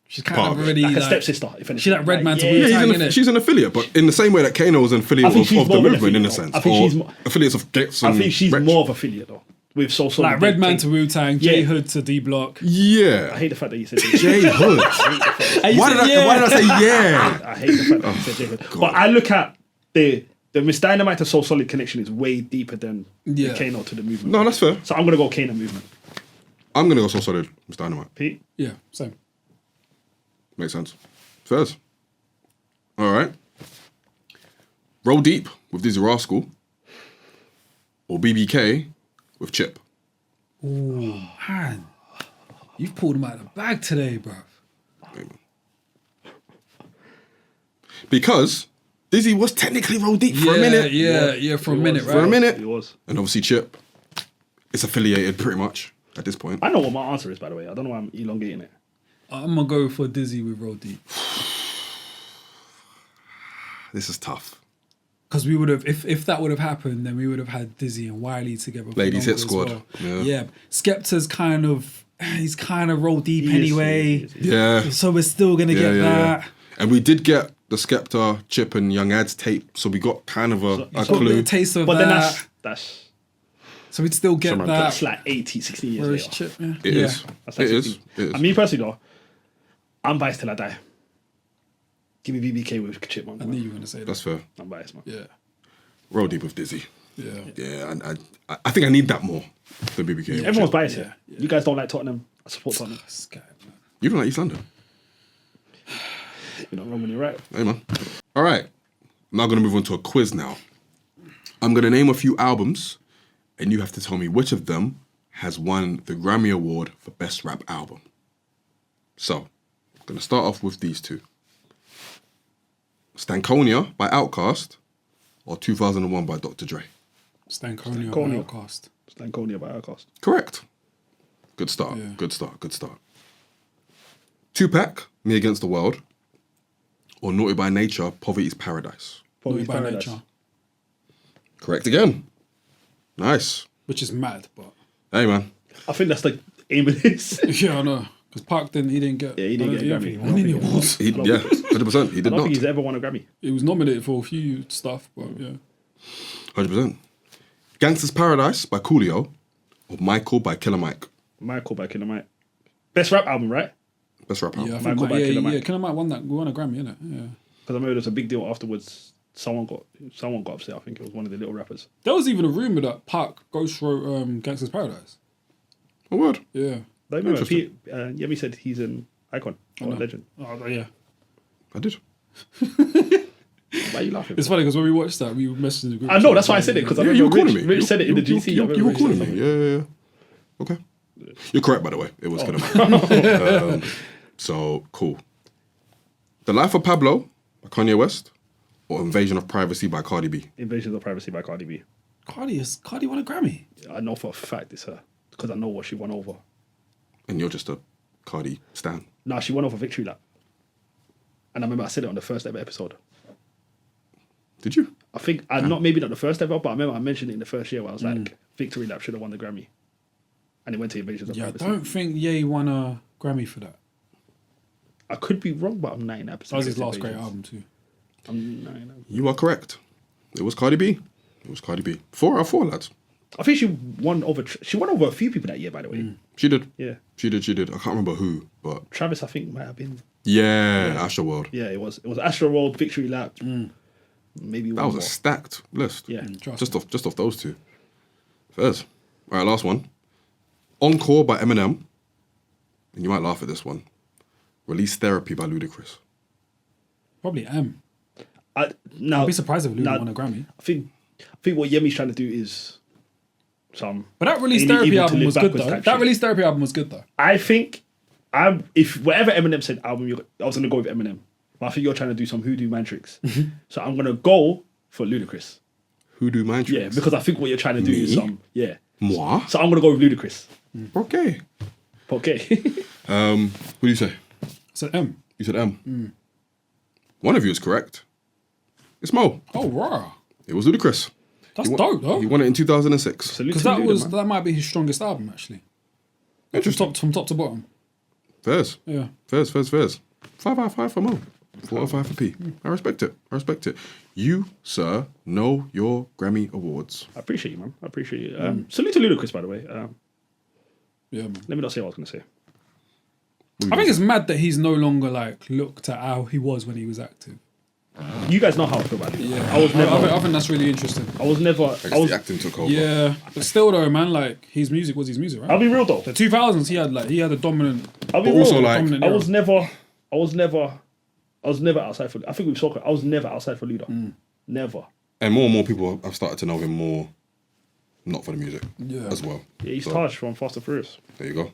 she's kind Part of of it. already like a like, stepsister. If anything. she's like Redman to yeah, Wu-Tang, Yeah, innit? she's an affiliate, but in the same way that Kano is an affiliate I of think she's the more of an movement, in a affiliate, sense. though. I think or she's more- affiliates of Gets and I think she's Wretch. more of affiliate though. With so Like Redman to Wu-Tang, J Hood to D Block. I Yeah. hate the fact that you said J J Hood. Why did I say yeah? I hate the fact that you said J Hood. But I look at the Miss Dynamite to Soul Solid connection is way deeper than the Kano to the movement. No, that's fair. So I'm gonna go Kano movement. I'm going to go so solid, Mr. Dynamite. Pete. Yeah, same. Makes sense. Fairs. All right. Roll Deep with Dizzy Rascal or BBK with Chip. Ooh, man. You've pulled him out of the bag today, bruv. Amen. Because Dizzy was technically Roll Deep for a minute. Yeah, for a minute, right? For a minute. It was. And obviously Chip is affiliated pretty much at this point. I know what my answer is, by the way. I don't know why I'm elongating it. I'm gonna go for Dizzy with Roll Deep. This is tough. Because we would have, if that would have happened, then we would have had Dizzy and Wiley together. for Ladies longer Hit as Squad. well. Yeah. Skepta's he's kind of Roll Deep He is, anyway. he is. Yeah. So we're still gonna get that. And we did get the Skepta, Chip, and Young Ad's tape, so we got kind of a Got a clue. little taste of But that. then that's So we'd still get Somewhere that. that's like 80, 60 years Whereas later. Chip, yeah. It is. That's like It is. 16. It is. And me personally though, I'm biased till I die. Give me BBK with Chipmunk. I knew you were gonna say that. That's fair. I'm biased, man. Yeah. Roll Deep with Dizzy. Yeah. Yeah, and I think I need that more than BBK. or Everyone's Chip. biased here. You guys don't like Tottenham. I support Tottenham. This guy, man. You don't like East London. You're not wrong when you're right. Hey, man. All right. I'm now going to move on to a quiz now. I'm going to name a few albums, and you have to tell me which of them has won the Grammy Award for Best Rap Album. So, I'm going to start off with these two. Stankonia by Outkast or 2001 by Dr. Dre? Stankonia Stankonia. Outcast. Stankonia by Outcast. Correct. Good start. Yeah. Good start. Good start. Tupac, Me Against the World, or Naughty by Nature, Poverty's Paradise? Probably by Paradise. Nature. Correct again. Nice. Which is mad, but Hey, man. I think that's the aim of this. yeah, I know. Because Park he didn't get. Yeah, he didn't get a I don't Grammy. think he won any awards. He, yeah, 100%. He I did don't not. think he's ever won a Grammy. He was nominated for a few stuff, but yeah. 100%. Gangsta's Paradise by Coolio or Michael by Killer Mike? Michael by Killer Mike. Best rap album, right? Best rap Yeah, I album. think Michael by Killer Mike. Killer Mike won a Grammy, innit? Yeah. Because I remember there was a big deal afterwards. Someone got upset. I think it was one of the little rappers. There was even a rumor that Park Ghost wrote Gangsta's Paradise. A word. Yeah. I remember Interesting. Pete, Yemi said he's an icon or a legend. Oh, yeah. I did. Why are you laughing? It's funny because when we watched that, we messaged in the group. I know, that's why I said it. Because I Yeah, you were remember calling me. Rich said it in the GC. I You remember were Rich calling said me. something. Yeah. Okay. You're correct, by the way. It was Killer Mike. So, cool. The Life of Pablo by Kanye West or Invasion of Privacy by Cardi B? Invasion of Privacy by Cardi B. Cardi won a Grammy. I know for a fact it's her. Because I know what she won over. And you're just a Cardi stan. Nah, she won over Victory Lap. And I remember I said it on the first ever episode. Did you? I think, maybe not the first ever, but I remember I mentioned it in the first year where I was like, Victory Lap should have won the Grammy. And it went to Invasion of Yeah, I Privacy. don't think Ye won a Grammy for that. I could be wrong, but I'm 99%. That was his last great Invasions. album too. I'm 99%. You are correct. It was Cardi B. It was Cardi B. 4 out of 4, lads. I think she won over a few people that year, by the way. She did. Yeah. She did. I can't remember who, but Travis, I think, might have been. yeah, Asher World. Yeah, it was Astro World, Victory Lap. Maybe That one was more. a stacked list. Yeah. Just off those two. Fairs. All right, last one. Encore by Eminem. And you might laugh at this one. Release Therapy by Ludacris. Probably M. I'd be surprised if Luda won a Grammy. I think what Yemi's trying to do is some. But that Release Able Therapy to album Live was good Backwards though. type That shit. Release Therapy album was good though. I think if whatever Eminem said album, I was gonna go with Eminem. But I think you're trying to do some hoodoo man tricks. So I'm gonna go for Ludacris. Hoodoo Mind Yeah, Tricks. because I think what you're trying to do is Me? some. Yeah. Moi? So I'm gonna go with Ludacris. Okay. Okay. What do you say? It's an M. You said M. One of you is correct. It's Mo. Oh, raw. It was Ludacris. That's dope, though. He won it in 2006. Salute Because to Luda, man. that might be his strongest album, actually. Interesting. From top to bottom. Fairs. Yeah. Fairs. 5 out of 5 for Mo. 4 out of 5 for P. I respect it. You, sir, know your Grammy Awards. I appreciate you, man. I appreciate you. Salute to Ludacris, by the way. Yeah, man. Let me not say what I was going to say. I think it's mad that he's no longer like looked at how he was when he was active. You guys know how I feel about it. Yeah, I was never. I think that's really interesting. I was never. I guess I was. the acting took over. Yeah, but still though, man, like his music was his music, right? I'll be real though. The 2000s, he had a dominant. I'll be But real. also, like, dominant I era. was never outside for. I think we've spoken. I was never outside for Luda. Never. And more people have started to know him more, not for the music as well. Yeah, he's So, Taj from Fast and Furious. There you go.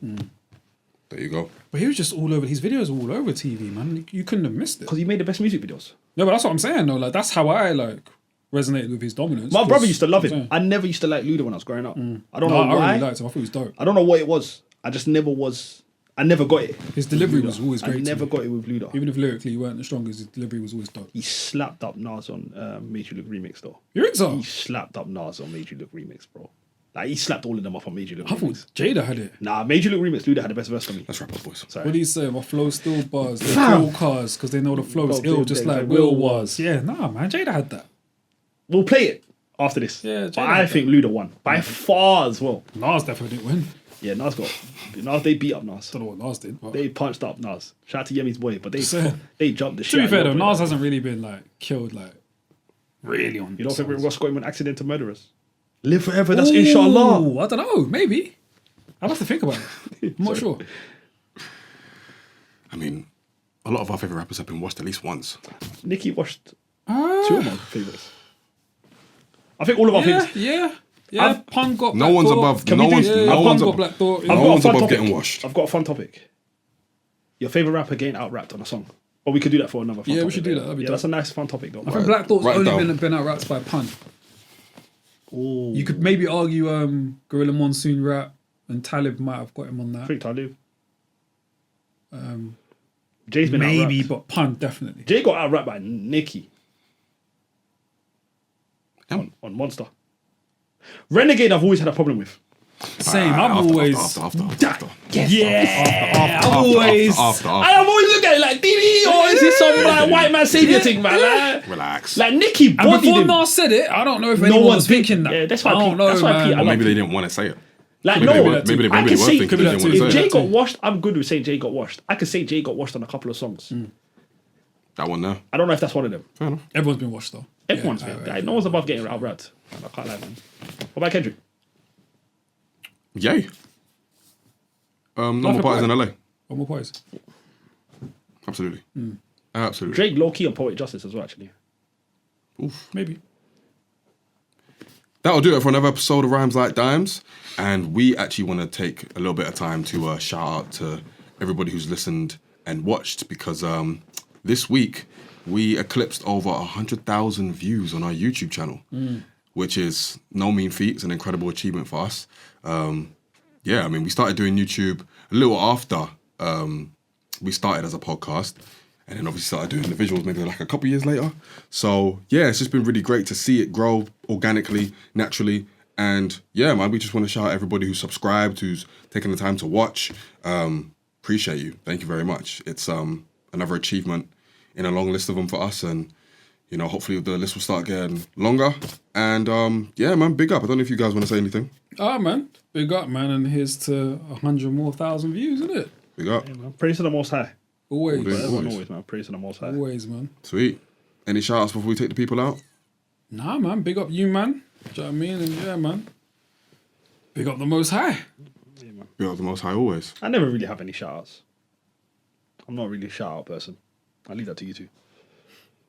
There you go. But he was just all over. His videos were all over TV, man. You couldn't have missed it. Because he made the best music videos. No, but that's what I'm saying though. Like that's how I like resonated with his dominance. My 'cause- brother used to love that's what him. I'm I never used to like Luda when I was growing up. I don't saying. know No, I why. really liked him. I thought he was dope. I don't know what it was. I just never was. I never got it. His delivery with was Luda. always great. I to never me. got it with Luda. Even if lyrically he weren't the strongest, his delivery was always dope. He slapped up Nas on Made You Look Remix though. You think so? He slapped up Nas on Made You Look Remix, bro. Like he slapped all of them up on Made You Look I thought Remix. Jada had it. Nah, Made You Look Remix, Luda had the best verse for me. That's Rappers Boys. Sorry. What do you say? My flow still buzz. They Fam. cool cars because they know the flow is Bro, ill, dude, just they- like like Will Will was. Yeah, nah, man. Jada had that. We'll play it after this. Yeah, but Jada I had think Luda won by far as well. Nas definitely didn't win. Yeah, Nas. They beat up Nas. Don't know what Nas did. But They punched up Nas. Shout out to Yemi's boy, but Saying. they jumped the shit. to be out fair of though, Lil Boy. Nas hasn't really been like killed like really on. You don't think songs. Ross got him an accident to murderers? Live forever. That's inshallah. Ooh, I don't know. Maybe. I'd have to think about it. I'm not sure. I mean, a lot of our favorite rappers have been washed at least once. Nicki washed two of my favorites. I think all of our Yeah, favorites. yeah. Yeah, Pun got No Black one's Thought. above. Can No we do- one's. Yeah, No Pun one's got above. Black Thought. I've No got a one's fun above topic. getting washed. I've got a fun topic. Your favorite rapper getting out rapped on a song. Or we could do that for another fun Yeah, we topic should do later. that. That'd be Yeah, dope. that's a nice fun topic though. I think Black Thought's Write it only down. been out raps by Pun. Ooh. You could maybe argue Gorilla Monsoon rap and Talib might have got him on I that. think Talib. Jay's been Maybe, out-rapped. but Pun definitely. Jay got out rapped by Nicki Em. on Monster. Renegade, I've always had a problem with. Same. I've always. After. Yeah, I've always. After. I've always looked at it like, Diddy, or is this some like white man savior thing, man? Relax. Like Nicki And bodied before him. Nas said it, I don't know if No anyone one's was thinking that. yeah, that's why I don't Pete- know, that's why man. Pete- Or maybe they didn't want to say it. Like, Maybe no, they were thinking I can they say, didn't could be want that to too. if say Jay it. got washed, I'm good with saying Jay got washed. I could say Jay got washed on a couple of songs. That one there. I don't know if that's one of them. Fair enough. Everyone's been washed though. Everyone's Yeah, been. right. Like, no one's above getting out rapped. I can't lie, man. What about Kendrick? Yay. No more Nothing parties in about LA. One more poise. Absolutely. Absolutely. Drake low key on Poetic Justice as well, actually. Oof. Maybe. That'll do it for another episode of Rhymes Like Dimes. And we actually want to take a little bit of time to shout out to everybody who's listened and watched because this week we eclipsed over 100,000 views on our YouTube channel, which is no mean feat. It's an incredible achievement for us. Yeah, I mean, we started doing YouTube a little after we started as a podcast. And then obviously started doing the visuals maybe like a couple years later. So yeah, it's just been really great to see it grow organically, naturally. And yeah, man, we just want to shout out everybody who's subscribed, who's taken the time to watch. Appreciate you. Thank you very much. It's another achievement in a long list of them for us. And, you know, hopefully the list will start getting longer. And yeah, man, big up. I don't know if you guys want to say anything. Ah, man. Big up, man. And here's to 100 more thousand views, isn't it? Big up. Yeah, man. Praise to the Most High. Always. Always. Everyone always, man. Praise to the Most High. Always, man. Sweet. Any shout outs before we take the people out? Nah, man. Big up you, man. Do you know what I mean? And yeah, man. Big up the Most High. Big up the Most High always. I never really have any shout outs. I'm not really a shout out person. I leave that to you two.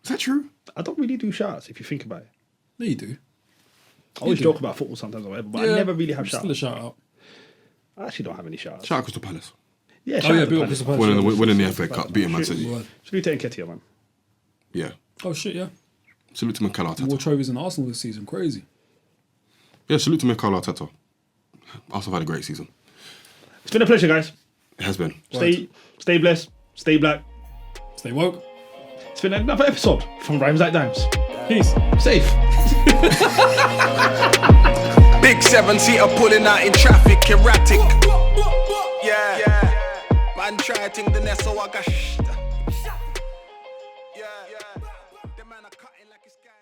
Is that true? I don't really do shout outs if you think about it. No, you do. I always do. joke about football sometimes or whatever, but Yeah, I never really have shout Still a outs. shout out. I actually don't have any shout outs. Shout out Crystal Palace. Yeah, Oh, yeah, to Bill Palace. Crystal Palace. Winning the FA Cup, beating Man City. Word. Salute to Nketiah, man. Yeah. Oh, shit, yeah. Salute to Mikel More Arteta. trophies in Arsenal this season. Crazy. Yeah, salute to Mikel Arteta. Arsenal had a great season. It's been a pleasure, guys. It has been. Stay blessed. Stay black. Stay woke. It's been another episode from Rhymes Like Dimes. Peace. Safe. Big 7-seater pulling out in traffic, erratic. Yeah. Man try to think the nest, so I got. Yeah. The man are cutting like it's guy.